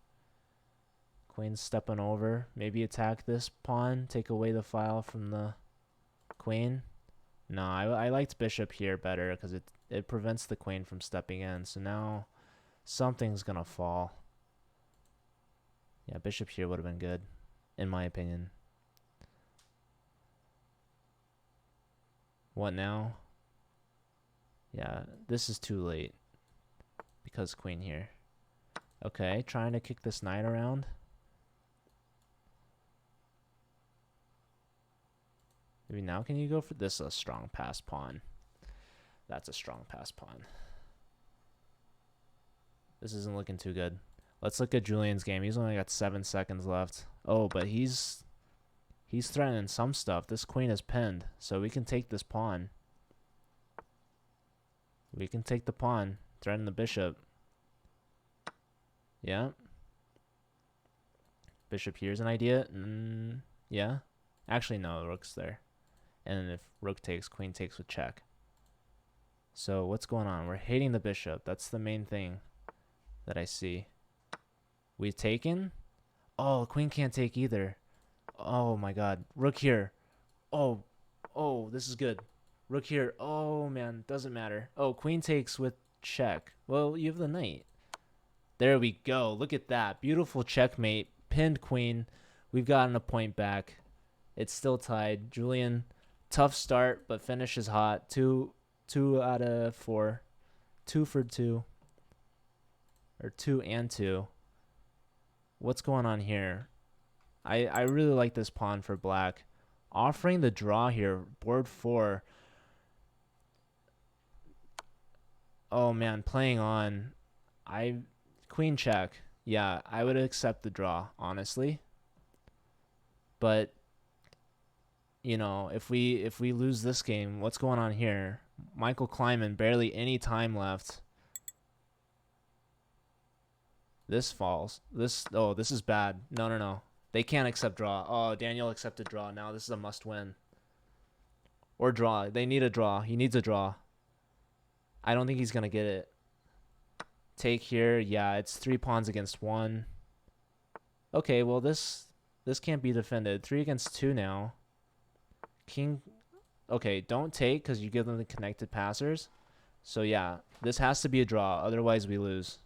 Queen's stepping over. Maybe attack this pawn. Take away the file from the queen. No, I liked bishop here better because it prevents the queen from stepping in. So now something's going to fall. Yeah, bishop here would have been good, in my opinion. What now? Yeah, this is too late because queen here. Okay, trying to kick this knight around. Maybe now can you go for this? A strong pass pawn. That's a strong pass pawn. This isn't looking too good. Let's look at Julian's game. He's only got 7 seconds left. Oh, but he's threatening some stuff. This queen is pinned, so we can take this pawn. We can take the pawn, threaten the bishop. Yeah. Bishop here's an idea. Yeah. Actually, no, rook's there. And if rook takes, queen takes with check. So what's going on? We're hating the bishop. That's the main thing that I see. We've taken. Oh, queen can't take either. Oh my god. Rook here. Oh, this is good. Rook here. Oh man, doesn't matter. Oh, queen takes with check. Well, you have the knight. There we go. Look at that. Beautiful checkmate. Pinned queen. We've gotten a point back. It's still tied. Julian, tough start, but finishes hot. Two out of 4. 2 for 2. Or 2 and 2. What's going on here? I really like this pawn for black. Offering the draw here. Board 4. Oh man, playing on. Queen check. Yeah, I would accept the draw, honestly. But you know, if we lose this game, what's going on here? Michael Kleiman, barely any time left. This falls. This is bad. No. They can't accept draw. Oh, Daniel accepted draw. Now this is a must win. Or draw. They need a draw. He needs a draw. I don't think he's going to get it. Take here. Yeah, it's 3 pawns against 1. Okay, well this can't be defended. 3 against 2 now. King. Okay, don't take because you give them the connected passers. So yeah, this has to be a draw. Otherwise we lose.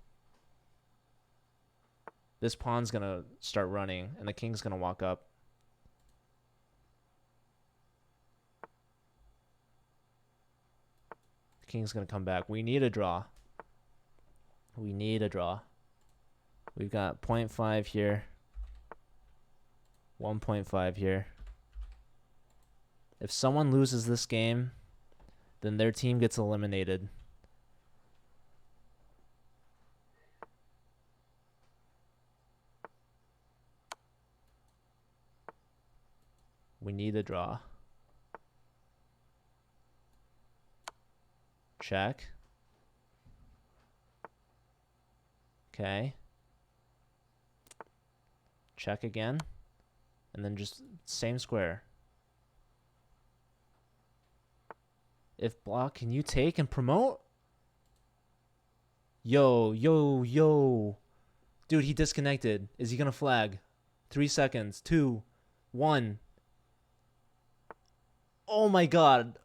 This pawn's going to start running and the king's going to walk up. The king's going to come back. We need a draw. We need a draw. We've got 0.5 here. 1.5 here. If someone loses this game, then their team gets eliminated. We need a draw. Check. Okay. Check again. And then just same square. If block, can you take and promote? Yo. Dude, he disconnected. Is he going to flag? 3 seconds. 2, 1. Oh my god.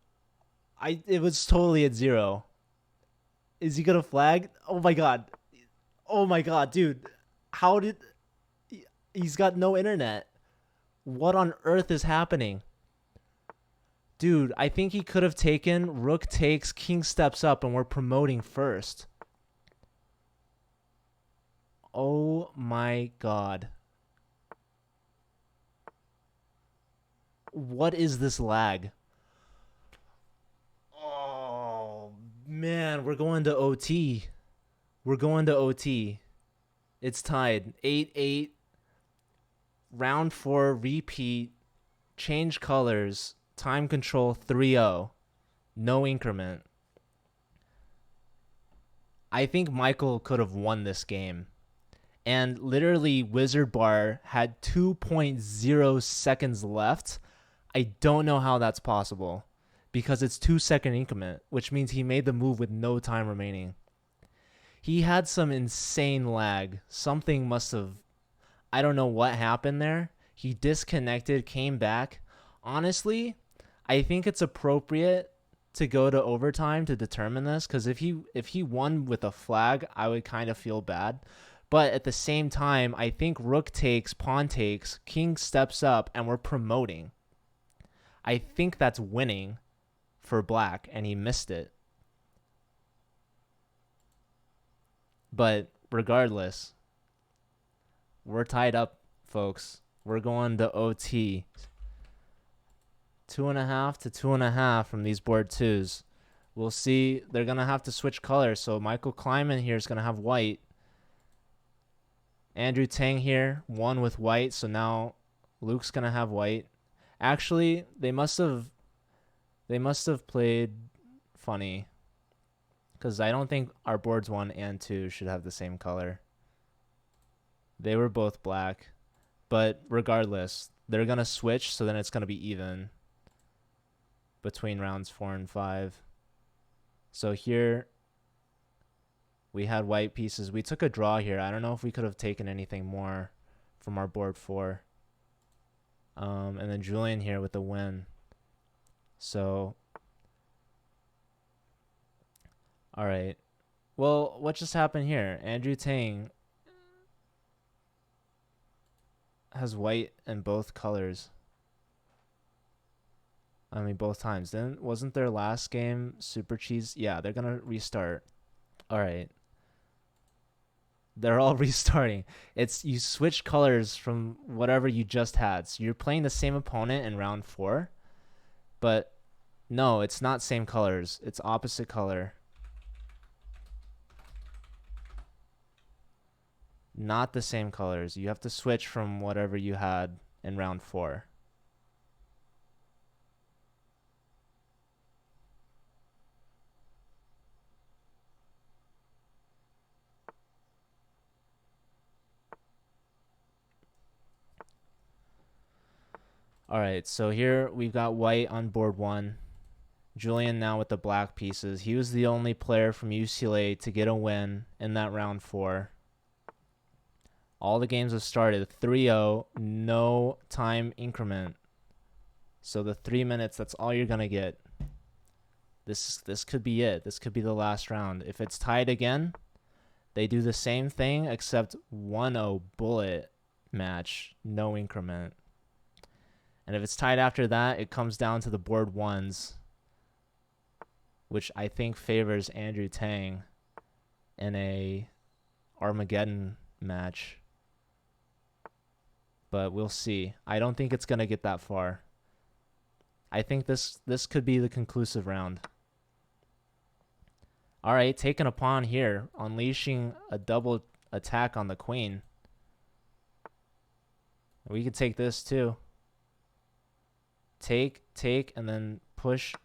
It was totally at 0. Is he going to flag? Oh my god. Oh my god, dude. How did... He's got no internet. What on earth is happening? Dude, I think he could have taken rook takes, king steps up, and we're promoting first. Oh my god. What is this lag? Oh, man, we're going to OT. We're going to OT. It's tied. 8-8. Round 4, repeat. Change colors. Time control 3-0. No increment. I think Michael could have won this game. And literally, Wizard Bar had 2.0 seconds left. I don't know how that's possible because it's 2 second increment, which means he made the move with no time remaining. He had some insane lag. Something must have, I don't know what happened there. He disconnected, came back. Honestly, I think it's appropriate to go to overtime to determine this, because if he won with a flag, I would kind of feel bad. But at the same time, I think rook takes, pawn takes, king steps up, and we're promoting. I think that's winning for black, and he missed it. But regardless, we're tied up, folks. We're going to OT. 2.5 to 2.5 from these board twos. We'll see. They're going to have to switch colors. So Michael Kleiman here is going to have white. Andrew Tang here won with white. So now Luke's going to have white. Actually, they must have played funny, because I don't think our boards 1 and 2 should have the same color. They were both black. But regardless, they're going to switch, so then it's going to be even between rounds 4 and 5. So here we had white pieces. We took a draw here. I don't know if we could have taken anything more from our board 4. And then Julian here with the win. So, all right. Well, what just happened here? Andrew Tang has white in both colors. I mean, both times. Then wasn't their last game super cheese? Yeah, they're going to restart. All right. They're all restarting. It's you switch colors from whatever you just had. So you're playing the same opponent in round 4. But no, it's not same colors. It's opposite color. Not the same colors. You have to switch from whatever you had in round 4. All right, so here we've got white on board 1. Julian now with the black pieces. He was the only player from UCLA to get a win in that round 4. All the games have started 3-0, no time increment. So the 3 minutes, that's all you're going to get. This could be it. This could be the last round. If it's tied again, they do the same thing except 1-0 bullet match, no increment. And if it's tied after that, it comes down to the board 1s, which I think favors Andrew Tang in a Armageddon match. But we'll see. I don't think it's going to get that far. I think this could be the conclusive round. All right, taking a pawn here, unleashing a double attack on the queen. We could take this too. Take, and then push.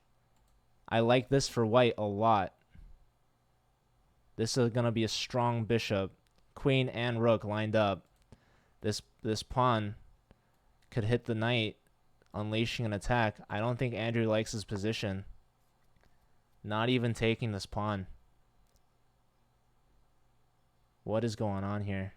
I like this for white a lot. This is going to be a strong bishop. Queen and rook lined up. This pawn could hit the knight, unleashing an attack. I don't think Andrew likes his position. Not even taking this pawn. What is going on here?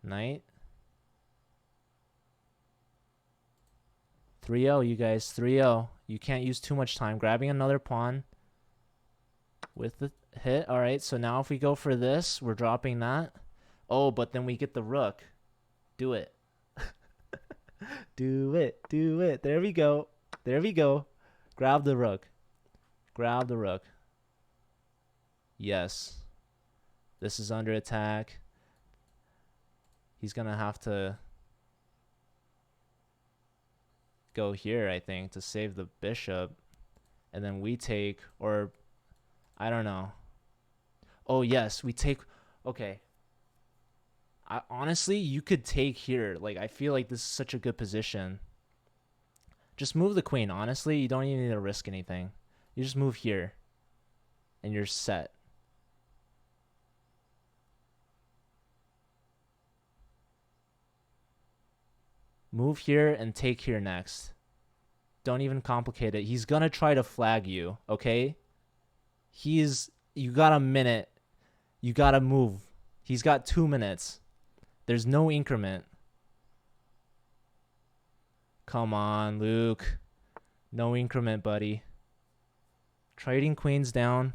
Knight. 3-0, you guys. 3-0. You can't use too much time. Grabbing another pawn with the hit. All right, so now if we go for this, we're dropping that. Oh, but then we get the rook. Do it. Do it. Do it. There we go. There we go. Grab the rook. Grab the rook. Yes. This is under attack. He's going to have to go here, I think, to save the bishop. And then we take, or I don't know. Oh, yes, we take. Okay. Honestly, you could take here. Like, I feel like this is such a good position. Just move the queen. Honestly, you don't even need to risk anything. You just move here, and you're set. Move here and take here next. Don't even complicate it. He's gonna try to flag you, okay? You got a minute. You gotta move. He's got 2 minutes. There's no increment. Come on, Luke. No increment, buddy. Trading queens down.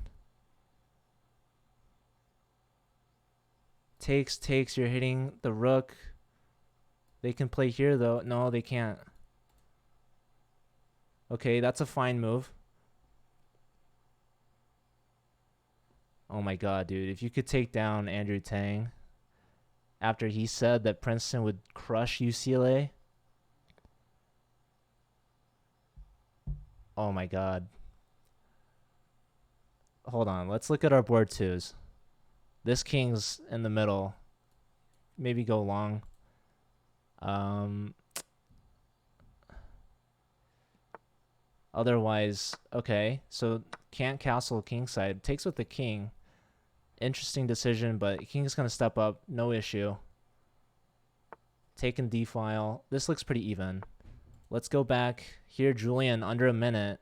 Takes. You're hitting the rook. They can play here, though. No, they can't. Okay, that's a fine move. Oh my god, dude. If you could take down Andrew Tang after he said that Princeton would crush UCLA. Oh my god. Hold on. Let's look at our board twos. This king's in the middle. Maybe go long. Otherwise, okay. So can't castle kingside. Takes with the king. Interesting decision, but king's going to step up. No issue. Taking d-file. This looks pretty even. Let's go back. Here, Julian, under a minute.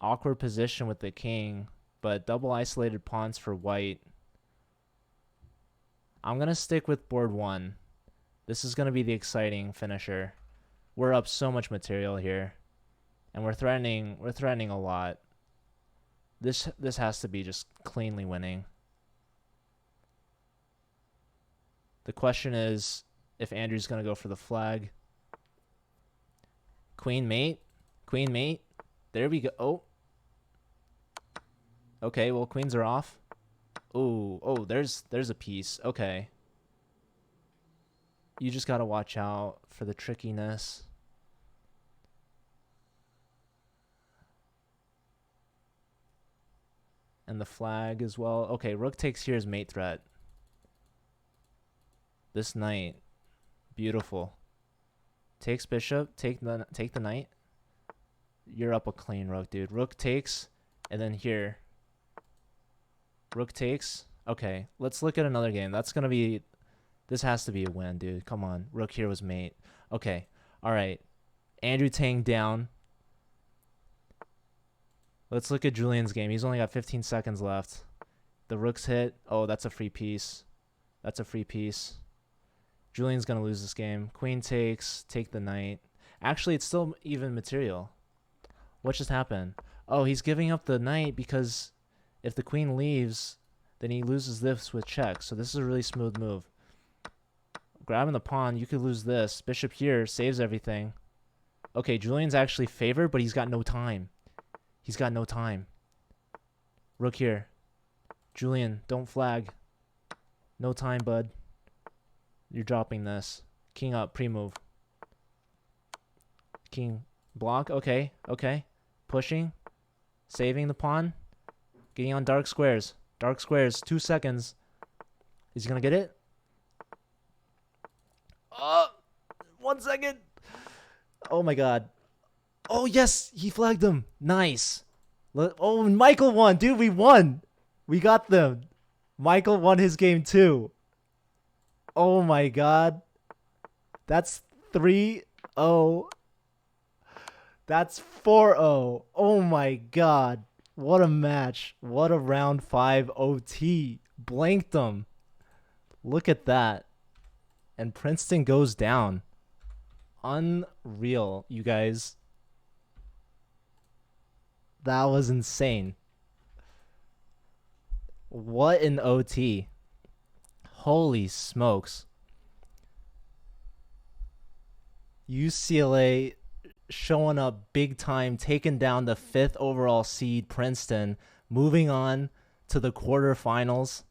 Awkward position with the king, but double isolated pawns for white. I'm going to stick with board 1. This is going to be the exciting finisher. We're up so much material here, and we're threatening a lot. This has to be just cleanly winning. The question is if Andrew's going to go for the flag. Queen mate. Queen mate. There we go. Oh. Okay, well, queens are off. Oh, there's a piece. Okay. You just got to watch out for the trickiness. And the flag as well. Okay, rook takes here is mate threat. This knight. Beautiful. Takes bishop. Take the knight. You're up a clean rook, dude. Rook takes. And then here. Rook takes. Okay, let's look at another game. That's going to be... This has to be a win, dude. Come on. Rook here was mate. Okay. All right. Andrew Tang down. Let's look at Julian's game. He's only got 15 seconds left. The rook's hit. Oh, that's a free piece. That's a free piece. Julian's going to lose this game. Queen takes. Take the knight. Actually, it's still even material. What just happened? Oh, he's giving up the knight because if the queen leaves, then he loses this with check. So this is a really smooth move. Grabbing the pawn, you could lose this. Bishop here saves everything. Okay, Julian's actually favored, but he's got no time. He's got no time. Rook here. Julian, don't flag. No time, bud. You're dropping this. King up, pre-move. King block. Okay. Pushing. Saving the pawn. Getting on dark squares. Dark squares. 2 seconds. Is he going to get it? 1 second. Oh, my God. Oh, yes. He flagged him. Nice. Oh, Michael won. Dude, we won. We got them. Michael won his game too. Oh, my God. That's 3-0. That's 4-0. Oh, my God. What a match. What a round 5 OT. Blanked them. Look at that. And Princeton goes down. Unreal, you guys. That was insane. What an OT. Holy smokes. UCLA showing up big time, taking down the 5th overall seed Princeton, moving on to the quarterfinals.